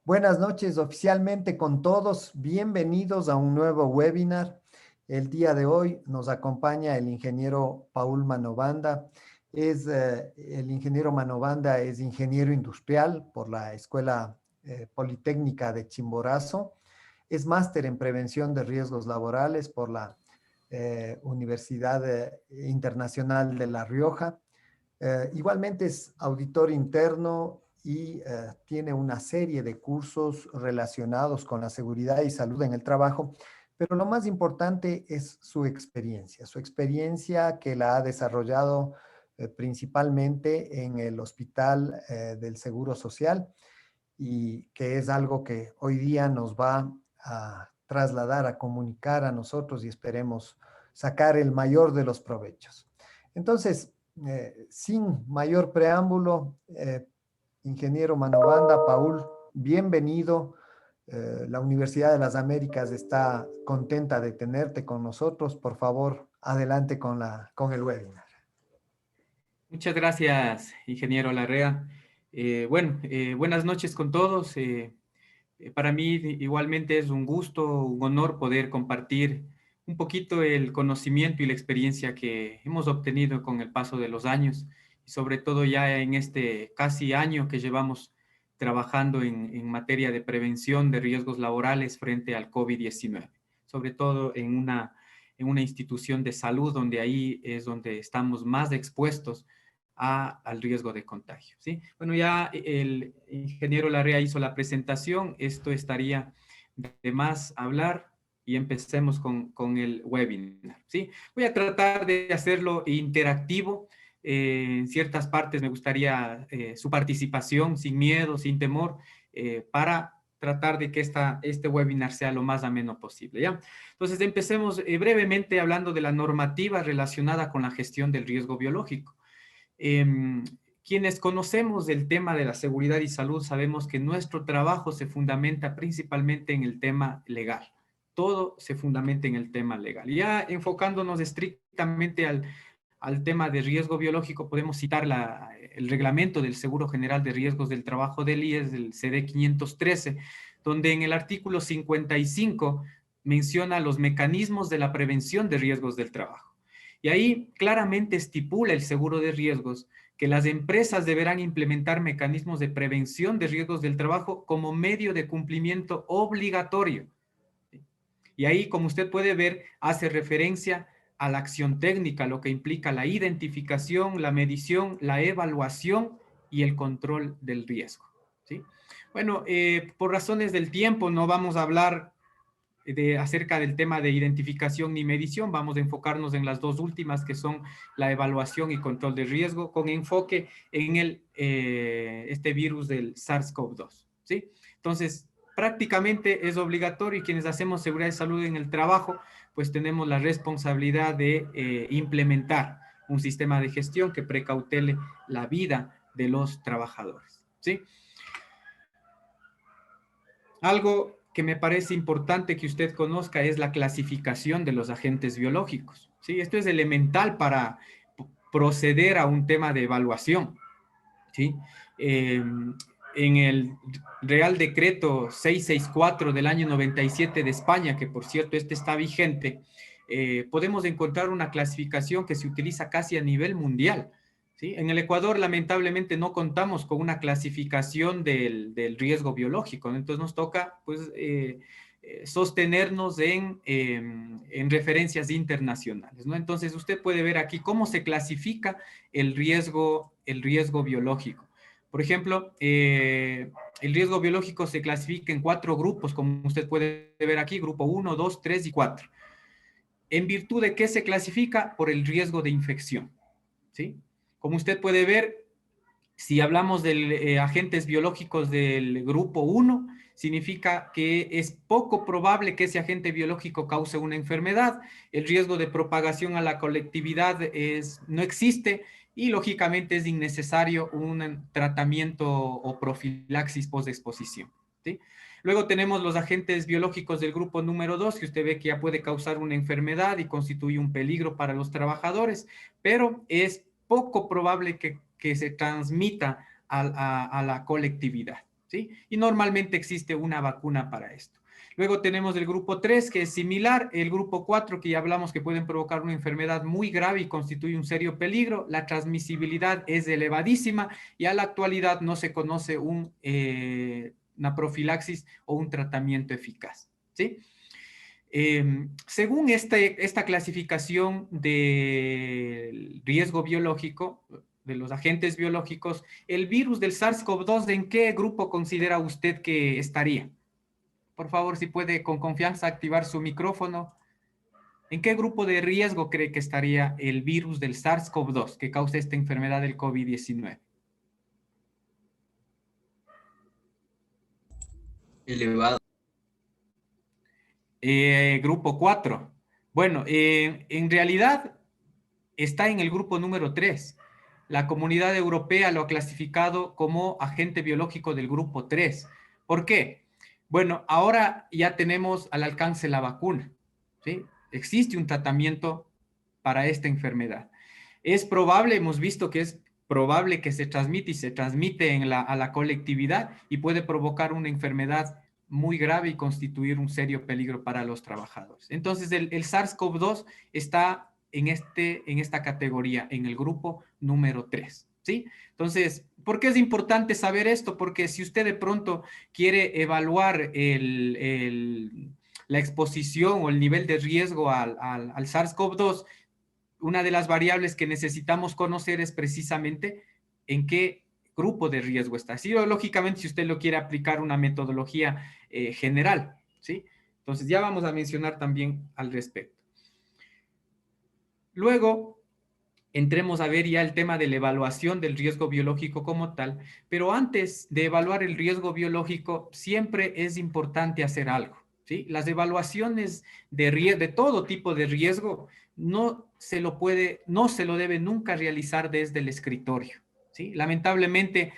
Buenas noches, oficialmente con todos. Bienvenidos a un nuevo webinar. El día de hoy nos acompaña el ingeniero Paul Manobanda. El ingeniero Manobanda es ingeniero industrial por la Escuela Politécnica de Chimborazo. Es máster en prevención de riesgos laborales por la Universidad Internacional de La Rioja. Igualmente es auditor interno y tiene una serie de cursos relacionados con la seguridad y salud en el trabajo, pero lo más importante es su experiencia que la ha desarrollado principalmente en el Hospital del Seguro Social y que es algo que hoy día nos va a trasladar, a comunicar a nosotros y esperemos sacar el mayor de los provechos. Entonces, sin mayor preámbulo, ingeniero Manobanda, Paul, bienvenido. La Universidad de las Américas está contenta de tenerte con nosotros. Por favor, adelante con el webinar. Muchas gracias, ingeniero Larrea. Buenas noches con todos. Para mí igualmente es un gusto, un honor poder compartir un poquito el conocimiento y la experiencia que hemos obtenido con el paso de los años, y sobre todo ya en este casi año que llevamos trabajando en materia de prevención de riesgos laborales frente al COVID-19, sobre todo en una institución de salud donde ahí es donde estamos más expuestos al riesgo de contagio, ¿sí? Bueno, ya el ingeniero Larrea hizo la presentación, esto estaría de más hablar y empecemos con el webinar, ¿sí? Voy a tratar de hacerlo interactivo. En ciertas partes me gustaría su participación sin miedo, sin temor, para tratar de que este webinar sea lo más ameno posible, ¿ya? Entonces, empecemos brevemente hablando de la normativa relacionada con la gestión del riesgo biológico. Eh, Quienes conocemos del tema de la seguridad y salud sabemos que nuestro trabajo se fundamenta principalmente en el tema legal. Todo se fundamenta en el tema legal. Ya enfocándonos estrictamente al tema de riesgo biológico, podemos citar el reglamento del Seguro General de Riesgos del Trabajo del IES, del CD 513, donde en el artículo 55 menciona los mecanismos de la prevención de riesgos del trabajo. Y ahí claramente estipula el seguro de riesgos que las empresas deberán implementar mecanismos de prevención de riesgos del trabajo como medio de cumplimiento obligatorio. Y ahí, como usted puede ver, hace referencia a la acción técnica, lo que implica la identificación, la medición, la evaluación y el control del riesgo, ¿sí? Bueno, por razones del tiempo no vamos a hablar acerca del tema de identificación ni medición. Vamos a enfocarnos en las dos últimas, que son la evaluación y control de riesgo, con enfoque en este virus del SARS-CoV-2, ¿sí? Entonces, prácticamente es obligatorio, y quienes hacemos seguridad y salud en el trabajo, pues tenemos la responsabilidad de implementar un sistema de gestión que precautele la vida de los trabajadores, ¿sí? Algo que me parece importante que usted conozca es la clasificación de los agentes biológicos, ¿sí? Esto es elemental para proceder a un tema de evaluación, ¿sí? En el Real Decreto 664 del año 97 de España, que por cierto este está vigente, podemos encontrar una clasificación que se utiliza casi a nivel mundial, ¿sí? En el Ecuador, lamentablemente, no contamos con una clasificación del riesgo biológico, ¿no? Entonces nos toca, pues, sostenernos en referencias internacionales, ¿no? Entonces usted puede ver aquí cómo se clasifica el riesgo biológico. Por ejemplo, el riesgo biológico se clasifica en 4 grupos, como usted puede ver aquí: grupo 1, 2, 3 y 4. ¿En virtud de qué se clasifica? Por el riesgo de infección, ¿sí? Como usted puede ver, si hablamos de agentes biológicos del grupo 1, significa que es poco probable que ese agente biológico cause una enfermedad, el riesgo de propagación a la colectividad no existe, y lógicamente es innecesario un tratamiento o profilaxis post-exposición, ¿sí? Luego tenemos los agentes biológicos del grupo número 2, que usted ve que ya puede causar una enfermedad y constituye un peligro para los trabajadores, pero es poco probable que se transmita a la colectividad, ¿sí? Y normalmente existe una vacuna para esto. Luego tenemos el grupo 3, que es similar. El grupo 4, que ya hablamos que pueden provocar una enfermedad muy grave y constituye un serio peligro. La transmisibilidad es elevadísima y a la actualidad no se conoce una profilaxis o un tratamiento eficaz, ¿sí? Según esta clasificación de riesgo biológico, de los agentes biológicos, el virus del SARS-CoV-2, ¿en qué grupo considera usted que estaría? Por favor, si puede con confianza activar su micrófono. ¿En qué grupo de riesgo cree que estaría el virus del SARS-CoV-2 que causa esta enfermedad del COVID-19? Elevado. Grupo 4. Bueno, en realidad está en el grupo número 3. La Comunidad Europea lo ha clasificado como agente biológico del grupo 3. ¿Por qué? Bueno, ahora ya tenemos al alcance la vacuna, ¿sí? Existe un tratamiento para esta enfermedad. Es probable, hemos visto que es probable que se transmite y se transmite a la colectividad y puede provocar una enfermedad muy grave y constituir un serio peligro para los trabajadores. Entonces, el SARS-CoV-2 está en esta categoría, en el grupo número 3, ¿sí? Entonces, ¿por qué es importante saber esto? Porque si usted de pronto quiere evaluar la exposición o el nivel de riesgo al SARS-CoV-2, una de las variables que necesitamos conocer es precisamente en qué grupo de riesgo está. Sí, lógicamente, si usted lo quiere aplicar una metodología general, ¿sí? Entonces, ya vamos a mencionar también al respecto. Luego, entremos a ver ya el tema de la evaluación del riesgo biológico como tal, pero antes de evaluar el riesgo biológico, siempre es importante hacer algo, ¿sí? Las evaluaciones de todo tipo de riesgo no se lo debe nunca realizar desde el escritorio, ¿sí? Lamentablemente,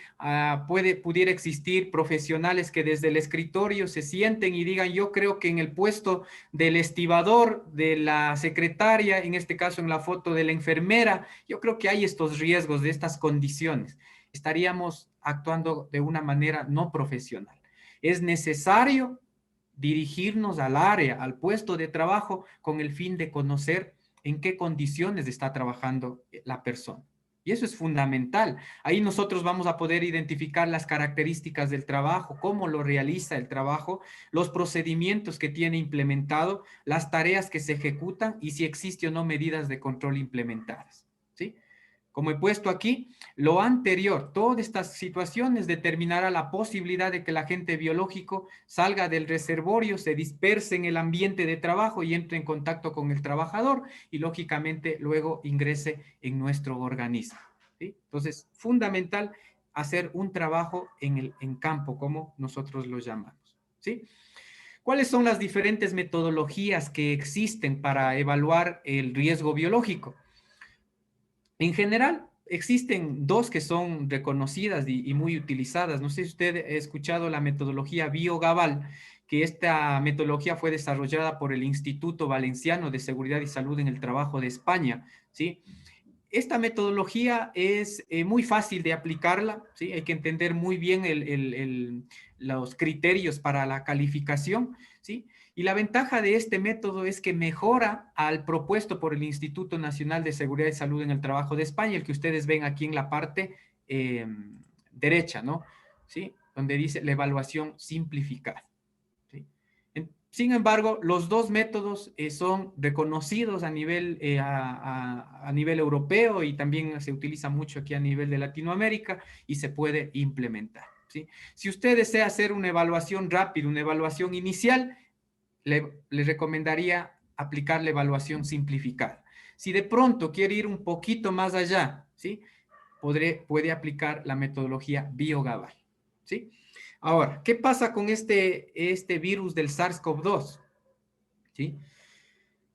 pudiera existir profesionales que desde el escritorio se sienten y digan, yo creo que en el puesto del estibador, de la secretaria, en este caso en la foto de la enfermera, yo creo que hay estos riesgos de estas condiciones. Estaríamos actuando de una manera no profesional. Es necesario dirigirnos al área, al puesto de trabajo, con el fin de conocer en qué condiciones está trabajando la persona. Y eso es fundamental. Ahí nosotros vamos a poder identificar las características del trabajo, cómo lo realiza el trabajo, los procedimientos que tiene implementado, las tareas que se ejecutan y si existe o no medidas de control implementadas, ¿sí? Como he puesto aquí, lo anterior, todas estas situaciones determinará la posibilidad de que el agente biológico salga del reservorio, se disperse en el ambiente de trabajo y entre en contacto con el trabajador y lógicamente luego ingrese en nuestro organismo, ¿sí? Entonces, fundamental hacer un trabajo en campo, como nosotros lo llamamos, ¿sí? ¿Cuáles son las diferentes metodologías que existen para evaluar el riesgo biológico? En general, existen dos que son reconocidas y muy utilizadas. No sé si usted ha escuchado la metodología BioGaval, que esta metodología fue desarrollada por el Instituto Valenciano de Seguridad y Salud en el Trabajo de España, ¿sí? Esta metodología es muy fácil de aplicarla, ¿sí? Hay que entender muy bien los criterios para la calificación, ¿sí? Y la ventaja de este método es que mejora al propuesto por el Instituto Nacional de Seguridad y Salud en el Trabajo de España, el que ustedes ven aquí en la parte derecha, ¿no? ¿Sí? Donde dice la evaluación simplificada. Sin embargo, los dos métodos son reconocidos a nivel europeo y también se utiliza mucho aquí a nivel de Latinoamérica y se puede implementar, ¿sí? Si usted desea hacer una evaluación rápida, una evaluación inicial, le recomendaría aplicar la evaluación simplificada. Si de pronto quiere ir un poquito más allá, ¿sí? Puede aplicar la metodología BioGaval, ¿sí? Ahora, ¿qué pasa con este virus del SARS-CoV-2? ¿Sí?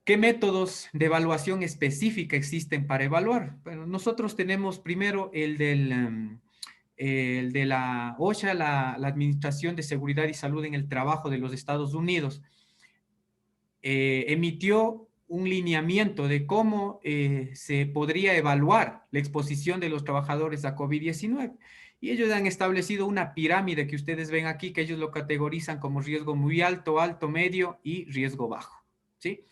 ¿Qué métodos de evaluación específica existen para evaluar? Bueno, nosotros tenemos primero el de la OSHA, la Administración de Seguridad y Salud en el Trabajo de los Estados Unidos. Emitió un lineamiento de cómo se podría evaluar la exposición de los trabajadores a COVID-19. Y ellos han establecido una pirámide que ustedes ven aquí, que ellos lo categorizan como riesgo muy alto, alto, medio y riesgo bajo, ¿sí?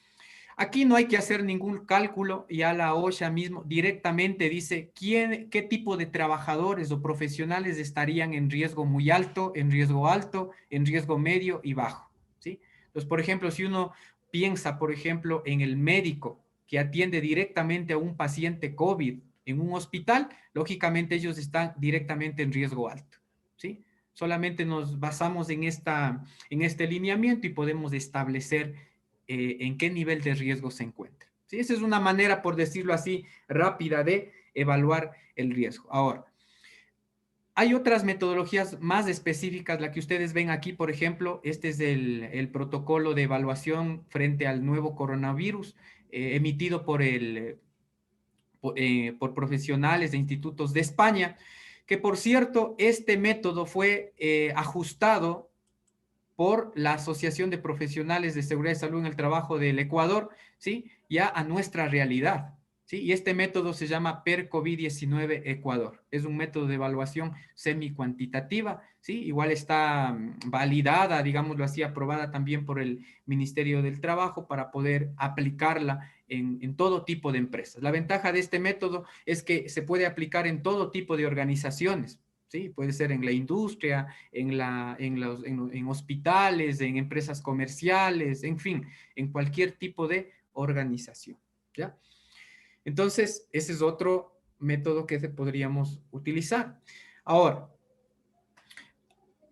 Aquí no hay que hacer ningún cálculo, ya la OSHA mismo directamente dice qué tipo de trabajadores o profesionales estarían en riesgo muy alto, en riesgo medio y bajo, ¿sí? Entonces, por ejemplo, si uno piensa, por ejemplo, en el médico que atiende directamente a un paciente COVID en un hospital, lógicamente ellos están directamente en riesgo alto, ¿sí? Solamente nos basamos en este lineamiento y podemos establecer en qué nivel de riesgo se encuentra. ¿Sí? Esa es una manera, por decirlo así, rápida de evaluar el riesgo. Ahora, hay otras metodologías más específicas, la que ustedes ven aquí, por ejemplo, este es el protocolo de evaluación frente al nuevo coronavirus emitido por profesionales de institutos de España, que por cierto, este método fue ajustado por la Asociación de Profesionales de Seguridad y Salud en el Trabajo del Ecuador, ¿sí? Ya a nuestra realidad, ¿sí? Y este método se llama PER COVID-19 Ecuador. Es un método de evaluación semi-cuantitativa, ¿sí? Igual está validada, digámoslo así, aprobada también por el Ministerio del Trabajo para poder aplicarla en todo tipo de empresas. La ventaja de este método es que se puede aplicar en todo tipo de organizaciones, ¿sí? Puede ser en la industria, en hospitales, en empresas comerciales, en fin, en cualquier tipo de organización, ¿ya? Entonces, ese es otro método que podríamos utilizar. Ahora,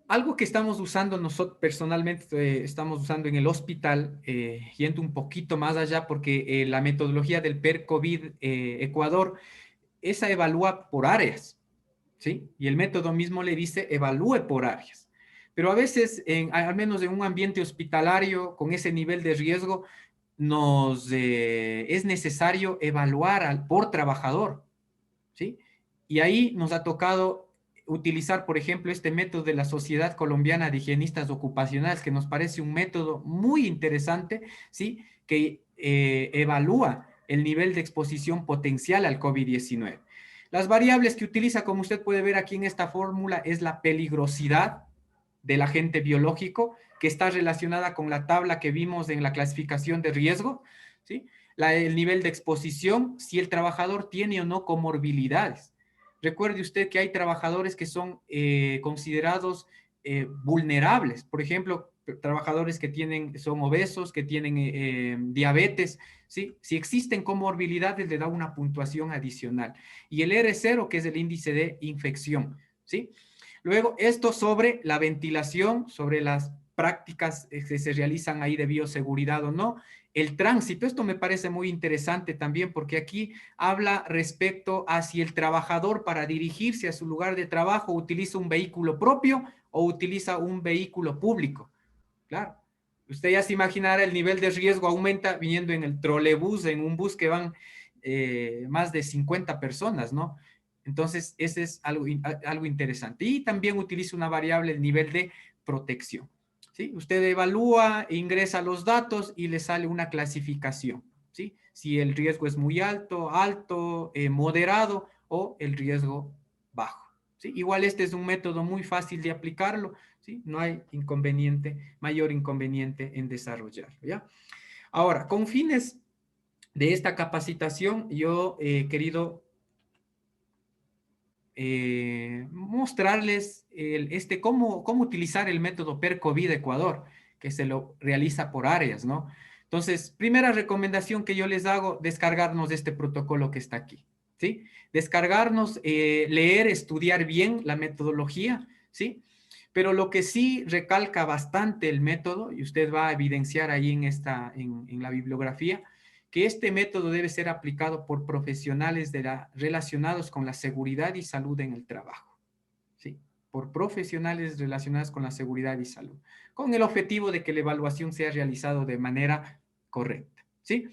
algo que estamos usando nosotros personalmente, estamos usando en el hospital, yendo un poquito más allá, porque la metodología del PER COVID Ecuador, esa evalúa por áreas, ¿sí? Y el método mismo le dice evalúe por áreas. Pero a veces, al menos en un ambiente hospitalario con ese nivel de riesgo, es necesario evaluar por trabajador, ¿sí? Y ahí nos ha tocado utilizar, por ejemplo, este método de la Sociedad Colombiana de Higienistas Ocupacionales, que nos parece un método muy interesante, ¿sí? Que evalúa el nivel de exposición potencial al COVID-19. Las variables que utiliza, como usted puede ver aquí en esta fórmula, es la peligrosidad del agente biológico, que está relacionada con la tabla que vimos en la clasificación de riesgo, ¿sí? El nivel de exposición, si el trabajador tiene o no comorbilidades. Recuerde usted que hay trabajadores que son considerados vulnerables. Por ejemplo, trabajadores que son obesos, que tienen diabetes, ¿sí? Si existen comorbilidades, le da una puntuación adicional. Y el R0, que es el índice de infección, ¿sí? Luego, esto sobre la ventilación, sobre las prácticas que se realizan ahí de bioseguridad o no. El tránsito, esto me parece muy interesante también porque aquí habla respecto a si el trabajador para dirigirse a su lugar de trabajo utiliza un vehículo propio o utiliza un vehículo público. Claro, usted ya se imaginará el nivel de riesgo aumenta viniendo en el trolebús, en un bus que van más de 50 personas, ¿no? Entonces, ese es algo interesante. Y también utiliza una variable, el nivel de protección. ¿Sí? Usted evalúa, ingresa los datos y le sale una clasificación. ¿Sí? Si el riesgo es muy alto, alto, moderado o el riesgo bajo. ¿Sí? Igual este es un método muy fácil de aplicarlo. ¿Sí? No hay mayor inconveniente en desarrollarlo. ¿Ya? Ahora, con fines de esta capacitación, yo he querido mostrarles cómo utilizar el método PER-COVID Ecuador, que se lo realiza por áreas, ¿no? Entonces, primera recomendación que yo les hago, descargarnos de este protocolo que está aquí, ¿sí? Descargarnos, leer, estudiar bien la metodología, ¿sí? Pero lo que sí recalca bastante el método, y usted va a evidenciar ahí en la bibliografía, que este método debe ser aplicado por profesionales relacionados con la seguridad y salud en el trabajo. ¿Sí? Por profesionales relacionados con la seguridad y salud, con el objetivo de que la evaluación sea realizada de manera correcta. ¿Sí?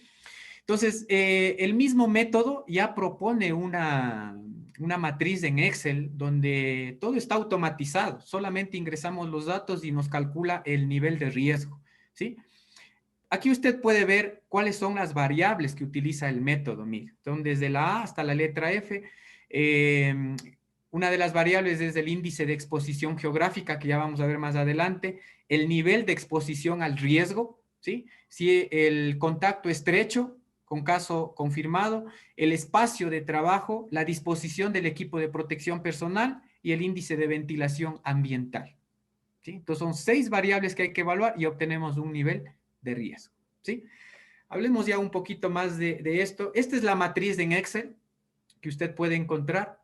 Entonces, el mismo método ya propone una matriz en Excel donde todo está automatizado. Solamente ingresamos los datos y nos calcula el nivel de riesgo. ¿Sí? Aquí usted puede ver cuáles son las variables que utiliza el método, mire. Entonces, desde la A hasta la letra F, Una de las variables es el índice de exposición geográfica, que ya vamos a ver más adelante, el nivel de exposición al riesgo, ¿sí? Si el contacto estrecho, con caso confirmado, el espacio de trabajo, la disposición del equipo de protección personal y el índice de ventilación ambiental, ¿sí? Entonces son 6 variables que hay que evaluar y obtenemos un nivel de riesgo, ¿sí? Hablemos ya un poquito más de esto. Esta es la matriz en Excel que usted puede encontrar.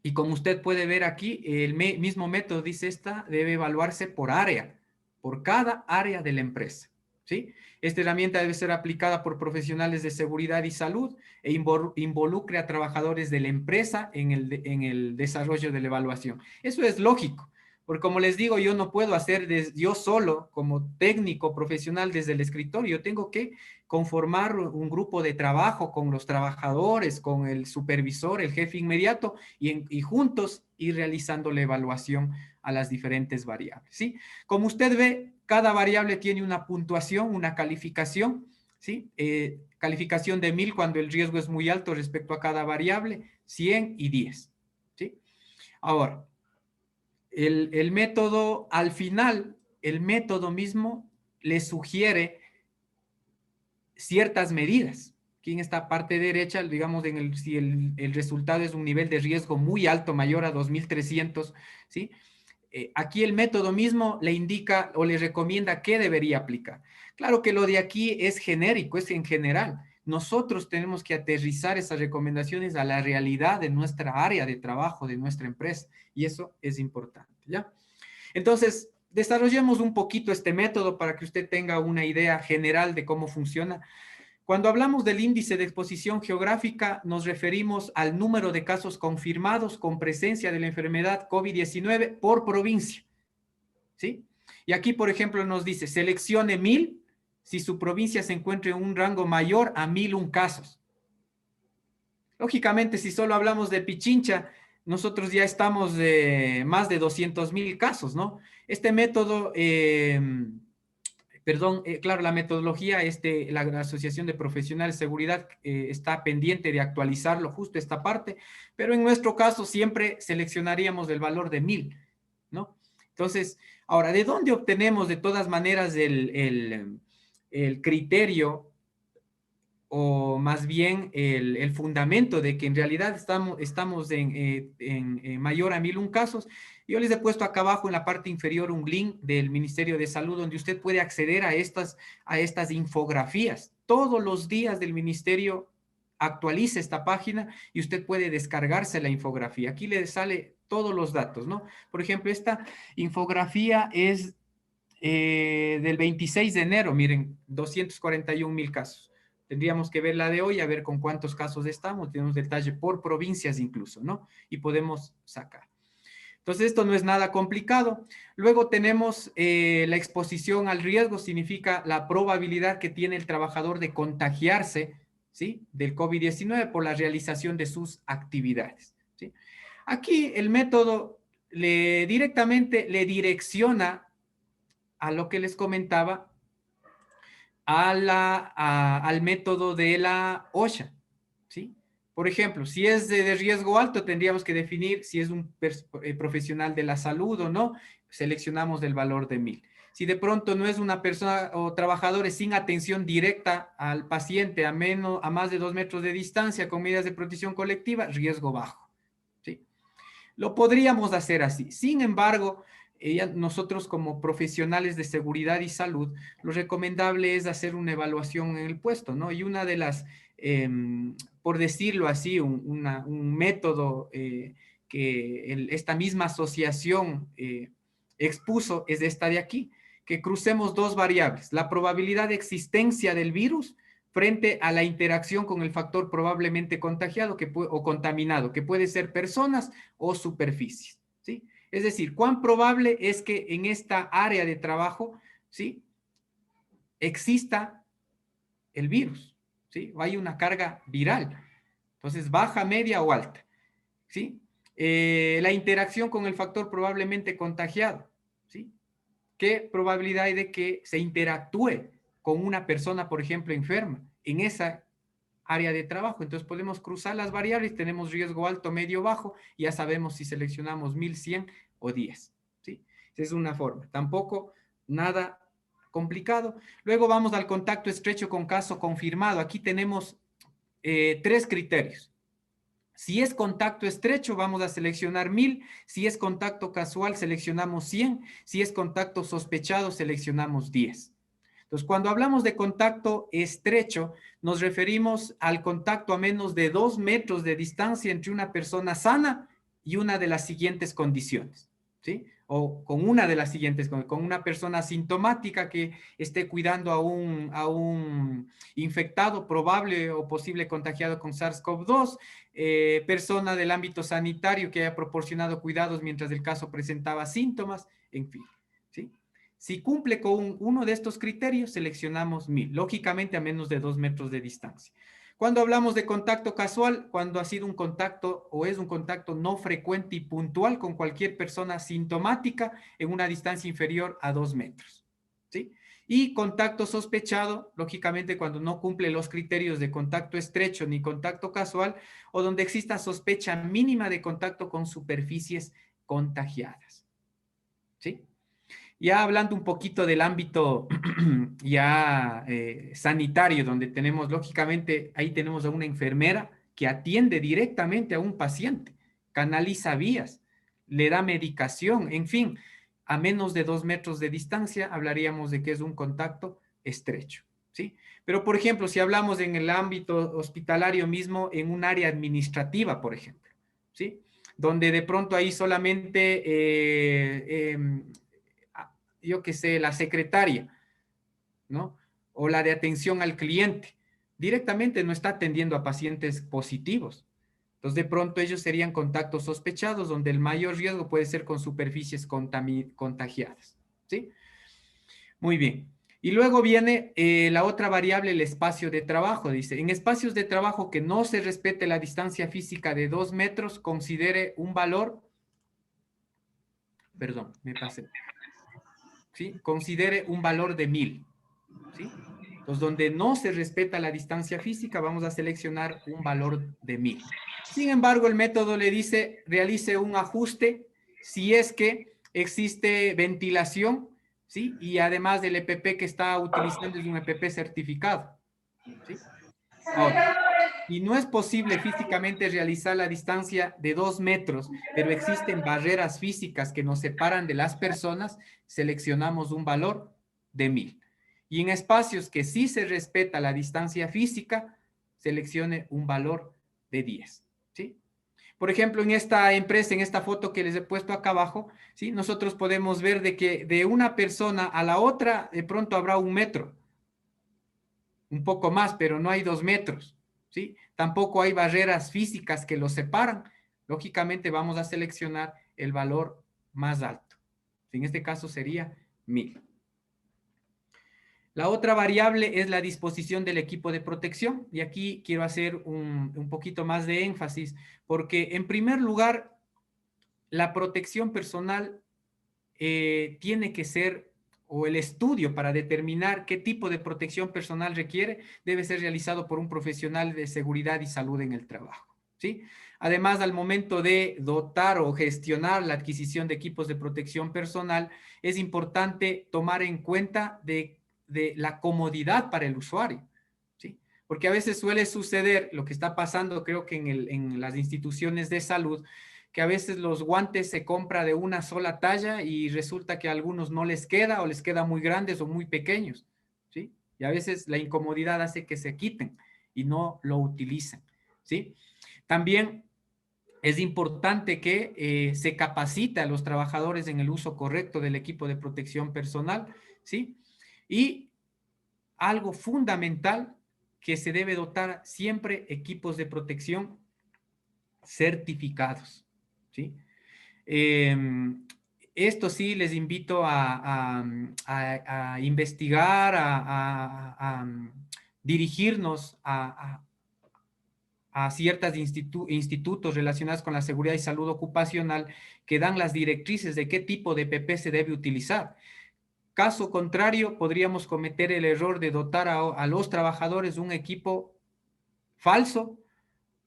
Y como usted puede ver aquí, el mismo método dice esta debe evaluarse por área, por cada área de la empresa, ¿sí? Esta herramienta debe ser aplicada por profesionales de seguridad y salud e involucre a trabajadores de la empresa en el desarrollo de la evaluación. Eso es lógico, porque como les digo, yo no puedo hacer yo solo como técnico profesional desde el escritorio, yo tengo que conformar un grupo de trabajo con los trabajadores, con el supervisor, el jefe inmediato, y juntos ir realizando la evaluación a las diferentes variables, ¿sí? Como usted ve, cada variable tiene una puntuación, una calificación, ¿sí? Calificación de 1000 cuando el riesgo es muy alto respecto a cada variable, 100 y 10, ¿sí? Ahora, el método, al final, el método mismo le sugiere ciertas medidas. Aquí en esta parte derecha, digamos, si el resultado es un nivel de riesgo muy alto, mayor a 2300, ¿sí? Aquí el método mismo le indica o le recomienda qué debería aplicar. Claro que lo de aquí es genérico, es en general. Nosotros tenemos que aterrizar esas recomendaciones a la realidad de nuestra área de trabajo, de nuestra empresa, y eso es importante, ¿ya? Entonces, desarrollemos un poquito este método para que usted tenga una idea general de cómo funciona. Cuando hablamos del índice de exposición geográfica, nos referimos al número de casos confirmados con presencia de la enfermedad COVID-19 por provincia, ¿sí? Y aquí, por ejemplo, nos dice, seleccione 1000 si su provincia se encuentra en un rango mayor a 1001 casos. Lógicamente, si solo hablamos de Pichincha, nosotros ya estamos de más de 200,000 casos, ¿no? Este método, perdón, claro, la metodología, la Asociación de Profesionales de Seguridad está pendiente de actualizarlo justo esta parte, pero en nuestro caso siempre seleccionaríamos el valor de 1000, ¿no? Entonces, ahora, ¿de dónde obtenemos de todas maneras el criterio o más bien el fundamento de que en realidad estamos en mayor a 1001 casos? Yo les he puesto acá abajo en la parte inferior un link del Ministerio de Salud donde usted puede acceder a estas infografías. Todos los días del Ministerio actualiza esta página y usted puede descargarse la infografía. Aquí le sale todos los datos, ¿no? Por ejemplo, esta infografía es del 26 de enero, miren, 241,000 casos. Tendríamos que ver la de hoy, a ver con cuántos casos estamos, tenemos detalle por provincias incluso, ¿no? Y podemos sacar. Entonces, esto no es nada complicado. Luego tenemos la exposición al riesgo, significa la probabilidad que tiene el trabajador de contagiarse, ¿sí? Del COVID-19 por la realización de sus actividades, ¿sí? Aquí el método directamente le direcciona a lo que les comentaba, al método de la OSHA, ¿sí? Por ejemplo, si es de riesgo alto, tendríamos que definir si es un profesional de la salud o no, seleccionamos el valor de 1000. Si de pronto no es una persona o trabajadores sin atención directa al paciente a más de 2 metros de distancia con medidas de protección colectiva, riesgo bajo, ¿sí? Lo podríamos hacer así. Sin embargo, nosotros como profesionales de seguridad y salud, lo recomendable es hacer una evaluación en el puesto, ¿no? Y una de las, por decirlo así, un método que esta misma asociación expuso es esta de aquí, que crucemos 2 variables, la probabilidad de existencia del virus frente a la interacción con el factor probablemente contagiado o contaminado, que puede ser personas o superficies, ¿sí? Es decir, cuán probable es que en esta área de trabajo, ¿sí?, exista el virus, ¿sí? O hay una carga viral. Entonces, baja, media o alta, ¿sí? La interacción con el factor probablemente contagiado, ¿sí? ¿Qué probabilidad hay de que se interactúe con una persona, por ejemplo, enferma en esa área de trabajo. Entonces podemos cruzar las variables, tenemos riesgo alto, medio, bajo, y ya sabemos si seleccionamos 1100 o 10. ¿Sí? Esa es una forma. Tampoco nada complicado. Luego vamos al contacto estrecho con caso confirmado. Aquí tenemos 3 criterios. Si es contacto estrecho, vamos a seleccionar 1000. Si es contacto casual, seleccionamos 100. Si es contacto sospechado, seleccionamos 10. Entonces, cuando hablamos de contacto estrecho, nos referimos al contacto a menos de 2 metros de distancia entre una persona sana y una de las siguientes condiciones, ¿sí? O con una de las siguientes, con una persona asintomática que esté cuidando a un infectado probable o posible contagiado con SARS-CoV-2, persona del ámbito sanitario que haya proporcionado cuidados mientras el caso presentaba síntomas, en fin, ¿sí? Si cumple con uno de estos criterios, seleccionamos 1000, lógicamente a menos de 2 metros de distancia. Cuando hablamos de contacto casual, cuando ha sido un contacto o es un contacto no frecuente y puntual con cualquier persona sintomática en una distancia inferior a 2 metros. ¿Sí? Y contacto sospechado, lógicamente cuando no cumple los criterios de contacto estrecho ni contacto casual, o donde exista sospecha mínima de contacto con superficies contagiadas. ¿Sí? Ya hablando un poquito del ámbito ya sanitario, donde tenemos, lógicamente, ahí tenemos a una enfermera que atiende directamente a un paciente, canaliza vías, le da medicación, en fin, a menos de 2 metros de distancia hablaríamos de que es un contacto estrecho, ¿sí? Pero, por ejemplo, si hablamos en el ámbito hospitalario mismo, en un área administrativa, por ejemplo, ¿sí? Donde de pronto ahí solamente yo qué sé, la secretaria, ¿no? O la de atención al cliente. Directamente no está atendiendo a pacientes positivos. Entonces, de pronto ellos serían contactos sospechados, donde el mayor riesgo puede ser con superficies contagiadas. ¿Sí? Muy bien. Y luego viene la otra variable, el espacio de trabajo. Dice, en espacios de trabajo que no se respete la distancia física de 2 metros, considere un valor, perdón, me pasé. ¿Sí? Considere un valor de 1000. ¿Sí? Entonces, donde no se respeta la distancia física, vamos a seleccionar un valor de 1000. Sin embargo, el método le dice, realice un ajuste si es que existe ventilación, ¿sí? Y además del EPP que está utilizando es un EPP certificado, ¿sí? Ahora, y no es posible físicamente realizar la distancia de 2 metros, pero existen barreras físicas que nos separan de las personas, seleccionamos un valor de 1000. Y en espacios que sí se respeta la distancia física, seleccione un valor de 10. ¿Sí? Por ejemplo, en esta empresa, en esta foto que les he puesto acá abajo, ¿sí? Nosotros podemos ver de que de una persona a la otra de pronto habrá 1 metro, un poco más, pero no hay 2 metros. ¿Sí? Tampoco hay barreras físicas que los separan. Lógicamente vamos a seleccionar el valor más alto. En este caso sería 1000. La otra variable es la disposición del equipo de protección. Y aquí quiero hacer un poquito más de énfasis, porque en primer lugar, la protección personal tiene que ser, o el estudio para determinar qué tipo de protección personal requiere, debe ser realizado por un profesional de seguridad y salud en el trabajo. ¿Sí? Además, al momento de dotar o gestionar la adquisición de equipos de protección personal, es importante tomar en cuenta de la comodidad para el usuario. ¿Sí? Porque a veces suele suceder lo que está pasando, creo que en las instituciones de salud, que a veces los guantes se compra de una sola talla y resulta que a algunos no les queda o les queda muy grandes o muy pequeños, ¿sí? Y a veces la incomodidad hace que se quiten y no lo utilicen, ¿sí? También es importante que se capacite a los trabajadores en el uso correcto del equipo de protección personal, ¿sí? Y algo fundamental, que se debe dotar siempre equipos de protección certificados, ¿sí? Esto sí les invito a investigar, a dirigirnos a ciertos institutos relacionados con la seguridad y salud ocupacional que dan las directrices de qué tipo de EPP se debe utilizar. Caso contrario, podríamos cometer el error de dotar a los trabajadores de un equipo falso,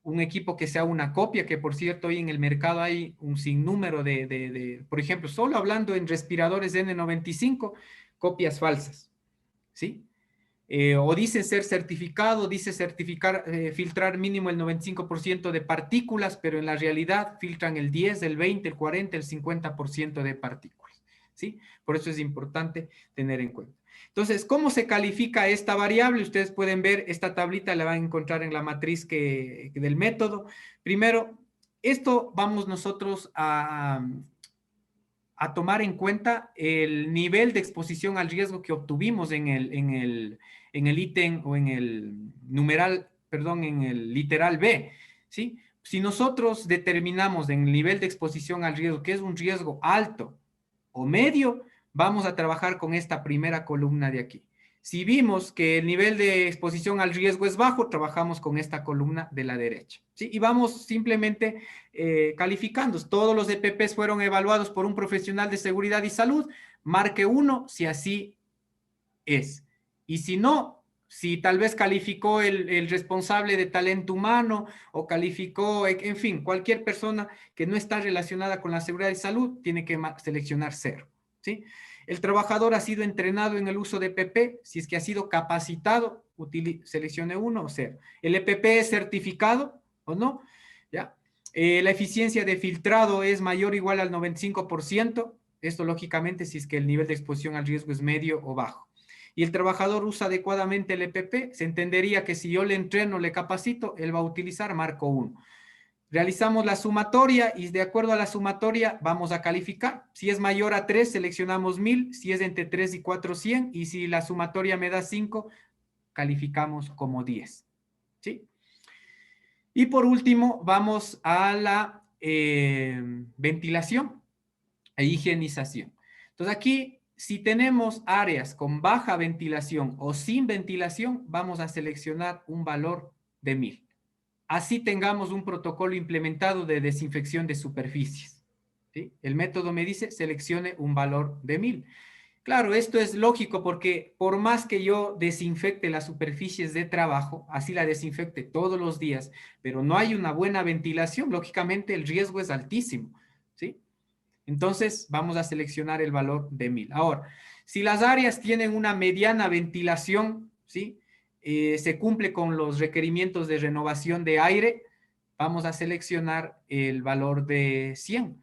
un equipo que sea una copia, que por cierto hoy en el mercado hay un sinnúmero por ejemplo, solo hablando en respiradores N95, copias falsas, ¿sí? O dice ser certificado, dice certificar, filtrar mínimo el 95% de partículas, pero en la realidad filtran el 10, el 20, el 40, el 50% de partículas, ¿sí? Por eso es importante tener en cuenta. Entonces, ¿cómo se califica esta variable? Ustedes pueden ver, esta tablita la van a encontrar en la matriz del método. Primero, esto vamos nosotros a tomar en cuenta el nivel de exposición al riesgo que obtuvimos en el ítem o en el numeral, perdón, en el literal B, ¿sí? Si nosotros determinamos en el nivel de exposición al riesgo que es un riesgo alto o medio, vamos a trabajar con esta primera columna de aquí. Si vimos que el nivel de exposición al riesgo es bajo, trabajamos con esta columna de la derecha, ¿sí? Y vamos simplemente calificando. Todos los EPPs fueron evaluados por un profesional de seguridad y salud. Marque 1 si así es. Y si no, si tal vez calificó el responsable de talento humano o calificó, en fin, cualquier persona que no está relacionada con la seguridad y salud, tiene que seleccionar 0, ¿sí? El trabajador ha sido entrenado en el uso de EPP, si es que ha sido capacitado, seleccione 1 o 0. El EPP es certificado o no, ¿ya? La eficiencia de filtrado es mayor o igual al 95%, esto lógicamente si es que el nivel de exposición al riesgo es medio o bajo. Y el trabajador usa adecuadamente el EPP, se entendería que si yo le entreno, le capacito, él va a utilizar marco 1. Realizamos la sumatoria y de acuerdo a la sumatoria vamos a calificar. Si es mayor a 3, seleccionamos 1000, si es entre 3 y 4, 100, y si la sumatoria me da 5, calificamos como 10, ¿sí? Y por último, vamos a la ventilación e higienización. Entonces aquí, si tenemos áreas con baja ventilación o sin ventilación, vamos a seleccionar un valor de 1000. Así tengamos un protocolo implementado de desinfección de superficies, ¿sí? El método me dice seleccione un valor de 1000. Claro, esto es lógico porque por más que yo desinfecte las superficies de trabajo, así la desinfecte todos los días, pero no hay una buena ventilación, lógicamente el riesgo es altísimo, ¿sí? Entonces vamos a seleccionar el valor de 1000. Ahora, si las áreas tienen una mediana ventilación, ¿sí? Se cumple con los requerimientos de renovación de aire, vamos a seleccionar el valor de 100.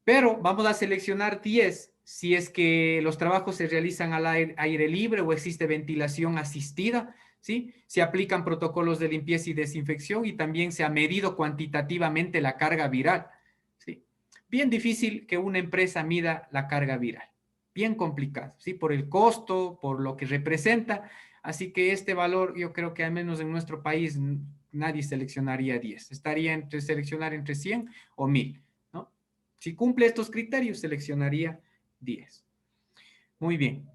Pero vamos a seleccionar 10 si es que los trabajos se realizan al aire libre o existe ventilación asistida, ¿sí? Se aplican protocolos de limpieza y desinfección y también se ha medido cuantitativamente la carga viral, ¿sí? Bien difícil que una empresa mida la carga viral, bien complicado, ¿sí? Por el costo, por lo que representa, así que este valor yo creo que al menos en nuestro país nadie seleccionaría 10, estaría entre seleccionar entre 100 o 1000, ¿no? Si cumple estos criterios, seleccionaría 10. Muy bien.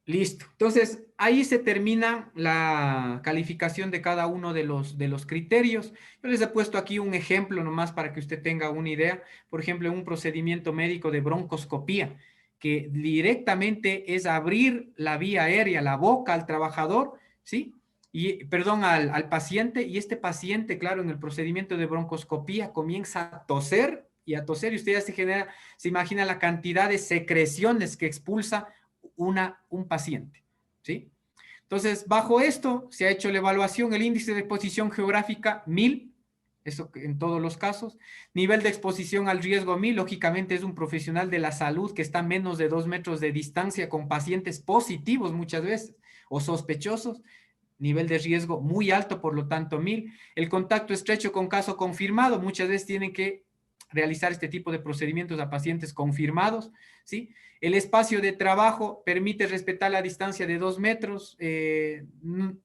Listo. Entonces, ahí se termina la calificación de cada uno de los criterios. Yo les he puesto aquí un ejemplo nomás para que usted tenga una idea. Por ejemplo, en un procedimiento médico de broncoscopía, que directamente es abrir la vía aérea, la boca al trabajador, ¿sí? Y, perdón, al paciente, y este paciente, claro, en el procedimiento de broncoscopía comienza a toser, y usted ya se imagina la cantidad de secreciones que expulsa un paciente, ¿sí? Entonces, bajo esto se ha hecho la evaluación, el índice de exposición geográfica 1000, eso en todos los casos, nivel de exposición al riesgo 1000, lógicamente es un profesional de la salud que está a menos de 2 metros de distancia con pacientes positivos muchas veces o sospechosos, nivel de riesgo muy alto, por lo tanto 1000. El contacto estrecho con caso confirmado, muchas veces tienen que realizar este tipo de procedimientos a pacientes confirmados, ¿sí? El espacio de trabajo permite respetar la distancia de 2 metros,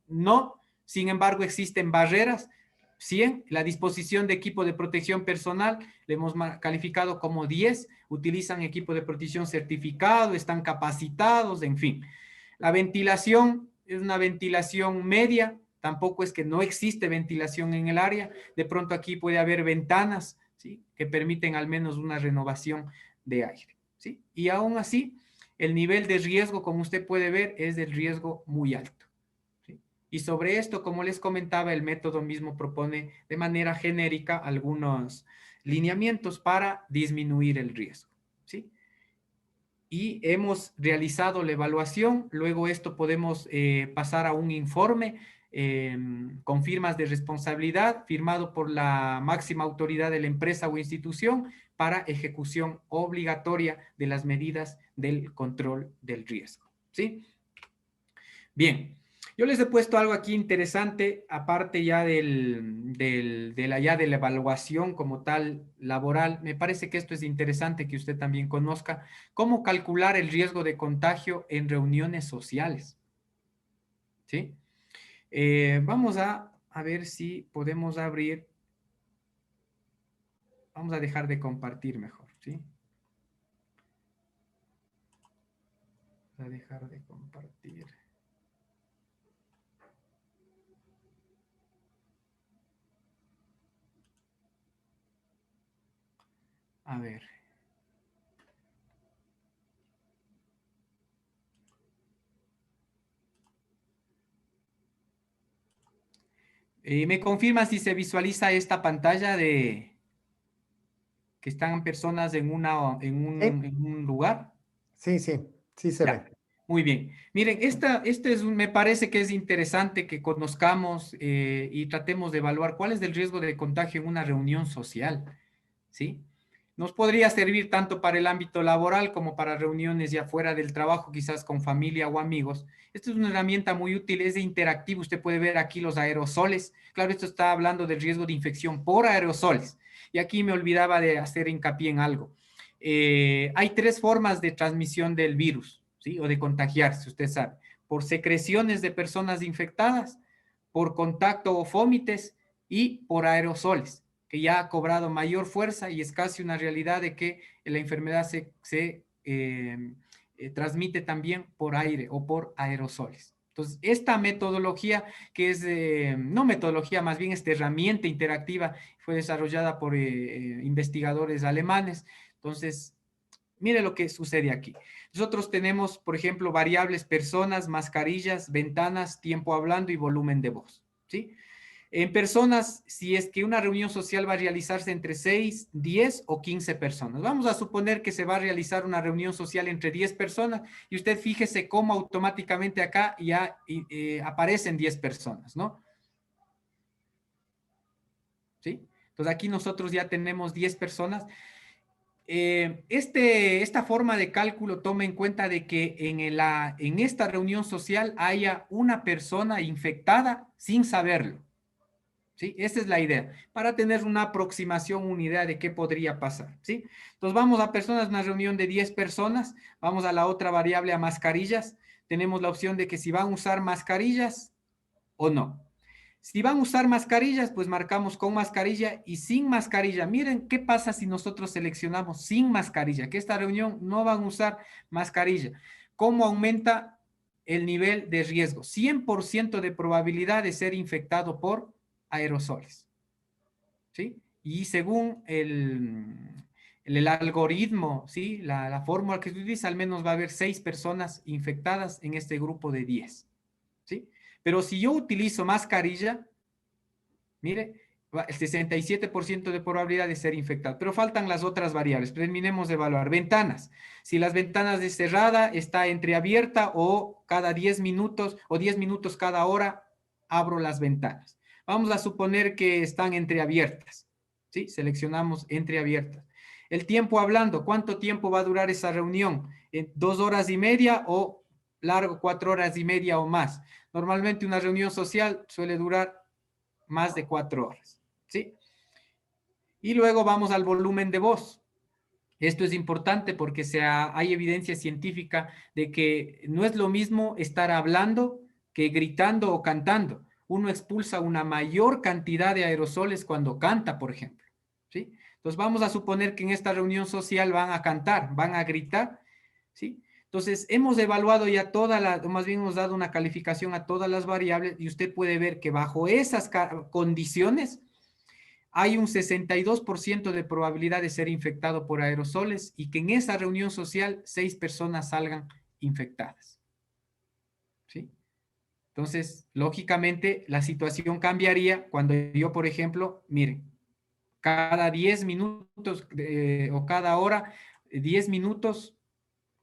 no, sin embargo existen barreras. 100, la disposición de equipo de protección personal, le hemos calificado como 10, utilizan equipo de protección certificado, están capacitados, en fin. La ventilación es una ventilación media, tampoco es que no existe ventilación en el área, de pronto aquí puede haber ventanas, ¿sí? Que permiten al menos una renovación de aire, ¿sí? Y aún así, el nivel de riesgo, como usted puede ver, es del riesgo muy alto, ¿sí? Y sobre esto, como les comentaba, el método mismo propone de manera genérica algunos lineamientos para disminuir el riesgo, ¿sí? Y hemos realizado la evaluación, luego esto podemos pasar a un informe con firmas de responsabilidad firmado por la máxima autoridad de la empresa o institución para ejecución obligatoria de las medidas del control del riesgo, ¿sí? Bien, yo les he puesto algo aquí interesante, aparte ya de la evaluación como tal laboral. Me parece que esto es interesante que usted también conozca cómo calcular el riesgo de contagio en reuniones sociales. ¿Sí? Vamos a ver si podemos abrir. Vamos a dejar de compartir mejor. ¿Sí? Vamos a dejar de compartir. A ver. ¿Me confirma si se visualiza esta pantalla de que están personas Sí, en un lugar? sí, sí, sí se Ya, ve. muy bien. Miren, me parece que es interesante que conozcamos y tratemos de evaluar cuál es el riesgo de contagio en una reunión social, ¿sí? Nos podría servir tanto para el ámbito laboral como para reuniones ya fuera del trabajo, quizás con familia o amigos. Esto es una herramienta muy útil, es de interactivo. Usted puede ver aquí los aerosoles. Claro, esto está hablando del riesgo de infección por aerosoles. Y aquí me olvidaba de hacer hincapié en algo. Hay tres formas de transmisión del virus, ¿sí? O de contagiarse, usted sabe. Por secreciones de personas infectadas, por contacto o fómites y por aerosoles, que ya ha cobrado mayor fuerza y es casi una realidad de que la enfermedad se transmite también por aire o por aerosoles. Entonces, esta metodología, que es, no metodología, más bien esta herramienta interactiva, fue desarrollada por investigadores alemanes. Entonces, mire lo que sucede aquí. Nosotros tenemos, por ejemplo, variables personas, mascarillas, ventanas, tiempo hablando y volumen de voz, ¿sí? En personas, si es que una reunión social va a realizarse entre 6, 10 o 15 personas. Vamos a suponer que se va a realizar una reunión social entre 10 personas y usted fíjese cómo automáticamente acá ya aparecen 10 personas, ¿no? ¿Sí? Entonces aquí nosotros ya tenemos 10 personas. Esta forma de cálculo toma en cuenta de que en esta reunión social haya una persona infectada sin saberlo. ¿Sí? Esa es la idea, para tener una aproximación, una idea de qué podría pasar, ¿sí? Entonces vamos a personas, una reunión de 10 personas, vamos a la otra variable a mascarillas, tenemos la opción de que si van a usar mascarillas o no. Si van a usar mascarillas, pues marcamos con mascarilla y sin mascarilla. Miren qué pasa si nosotros seleccionamos sin mascarilla, que esta reunión no van a usar mascarilla. ¿Cómo aumenta el nivel de riesgo? 100% de probabilidad de ser infectado por aerosoles, ¿sí? Y según el algoritmo, ¿sí? La fórmula que se utiliza, al menos va a haber 6 personas infectadas en este grupo de 10, ¿sí? Pero si yo utilizo mascarilla, mire, el 67% de probabilidad de ser infectado, pero faltan las otras variables. Terminemos de evaluar. Ventanas. Si las ventanas de cerrada está entreabierta o cada 10 minutos o 10 minutos cada hora abro las ventanas. Vamos a suponer que están entreabiertas. ¿Sí? Seleccionamos entreabiertas. El tiempo hablando, ¿cuánto tiempo va a durar esa reunión? ¿2 horas y media o largo 4 horas y media o más? Normalmente una reunión social suele durar más de 4 horas, ¿sí? Y luego vamos al volumen de voz. Esto es importante porque hay evidencia científica de que no es lo mismo estar hablando que gritando o cantando. Uno expulsa una mayor cantidad de aerosoles cuando canta, por ejemplo, ¿sí? Entonces vamos a suponer que en esta reunión social van a cantar, van a gritar, ¿sí? Entonces hemos evaluado ya o más bien hemos dado una calificación a todas las variables y usted puede ver que bajo esas condiciones hay un 62% de probabilidad de ser infectado por aerosoles y que en esa reunión social 6 personas salgan infectadas. ¿Sí? Entonces, lógicamente, la situación cambiaría cuando yo, por ejemplo, miren, cada 10 minutos o cada hora, 10 minutos,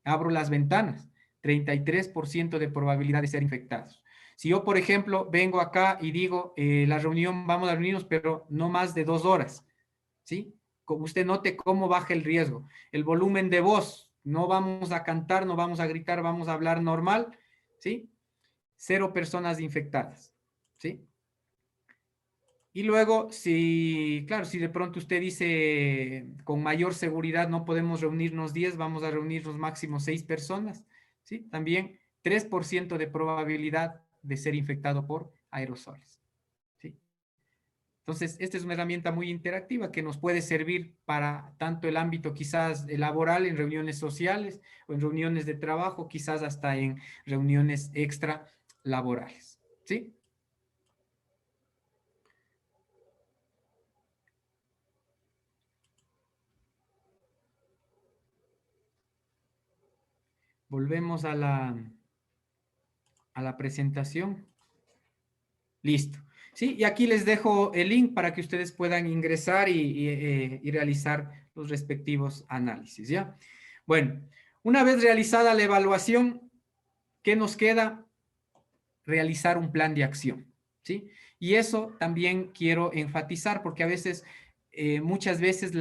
abro las ventanas, 33% de probabilidad de ser infectados. Si yo, por ejemplo, vengo acá y digo, la reunión, vamos a reunirnos, pero no más de 2 horas, ¿sí? Como usted note cómo baja el riesgo. El volumen de voz, no vamos a cantar, no vamos a gritar, vamos a hablar normal, ¿sí? 0 personas infectadas, ¿sí? Y luego, si, claro, si de pronto usted dice con mayor seguridad no podemos reunirnos 10, vamos a reunirnos máximo 6 personas, ¿sí? También 3% de probabilidad de ser infectado por aerosoles, ¿sí? Entonces, esta es una herramienta muy interactiva que nos puede servir para tanto el ámbito quizás laboral, en reuniones sociales o en reuniones de trabajo, quizás hasta en reuniones extra laborales, ¿sí? Volvemos a la presentación. Listo. Sí, y aquí les dejo el link para que ustedes puedan ingresar y realizar los respectivos análisis, ¿ya? Bueno, una vez realizada la evaluación, ¿qué nos queda? Realizar un plan de acción, ¿sí? Y eso también quiero enfatizar porque a veces, muchas veces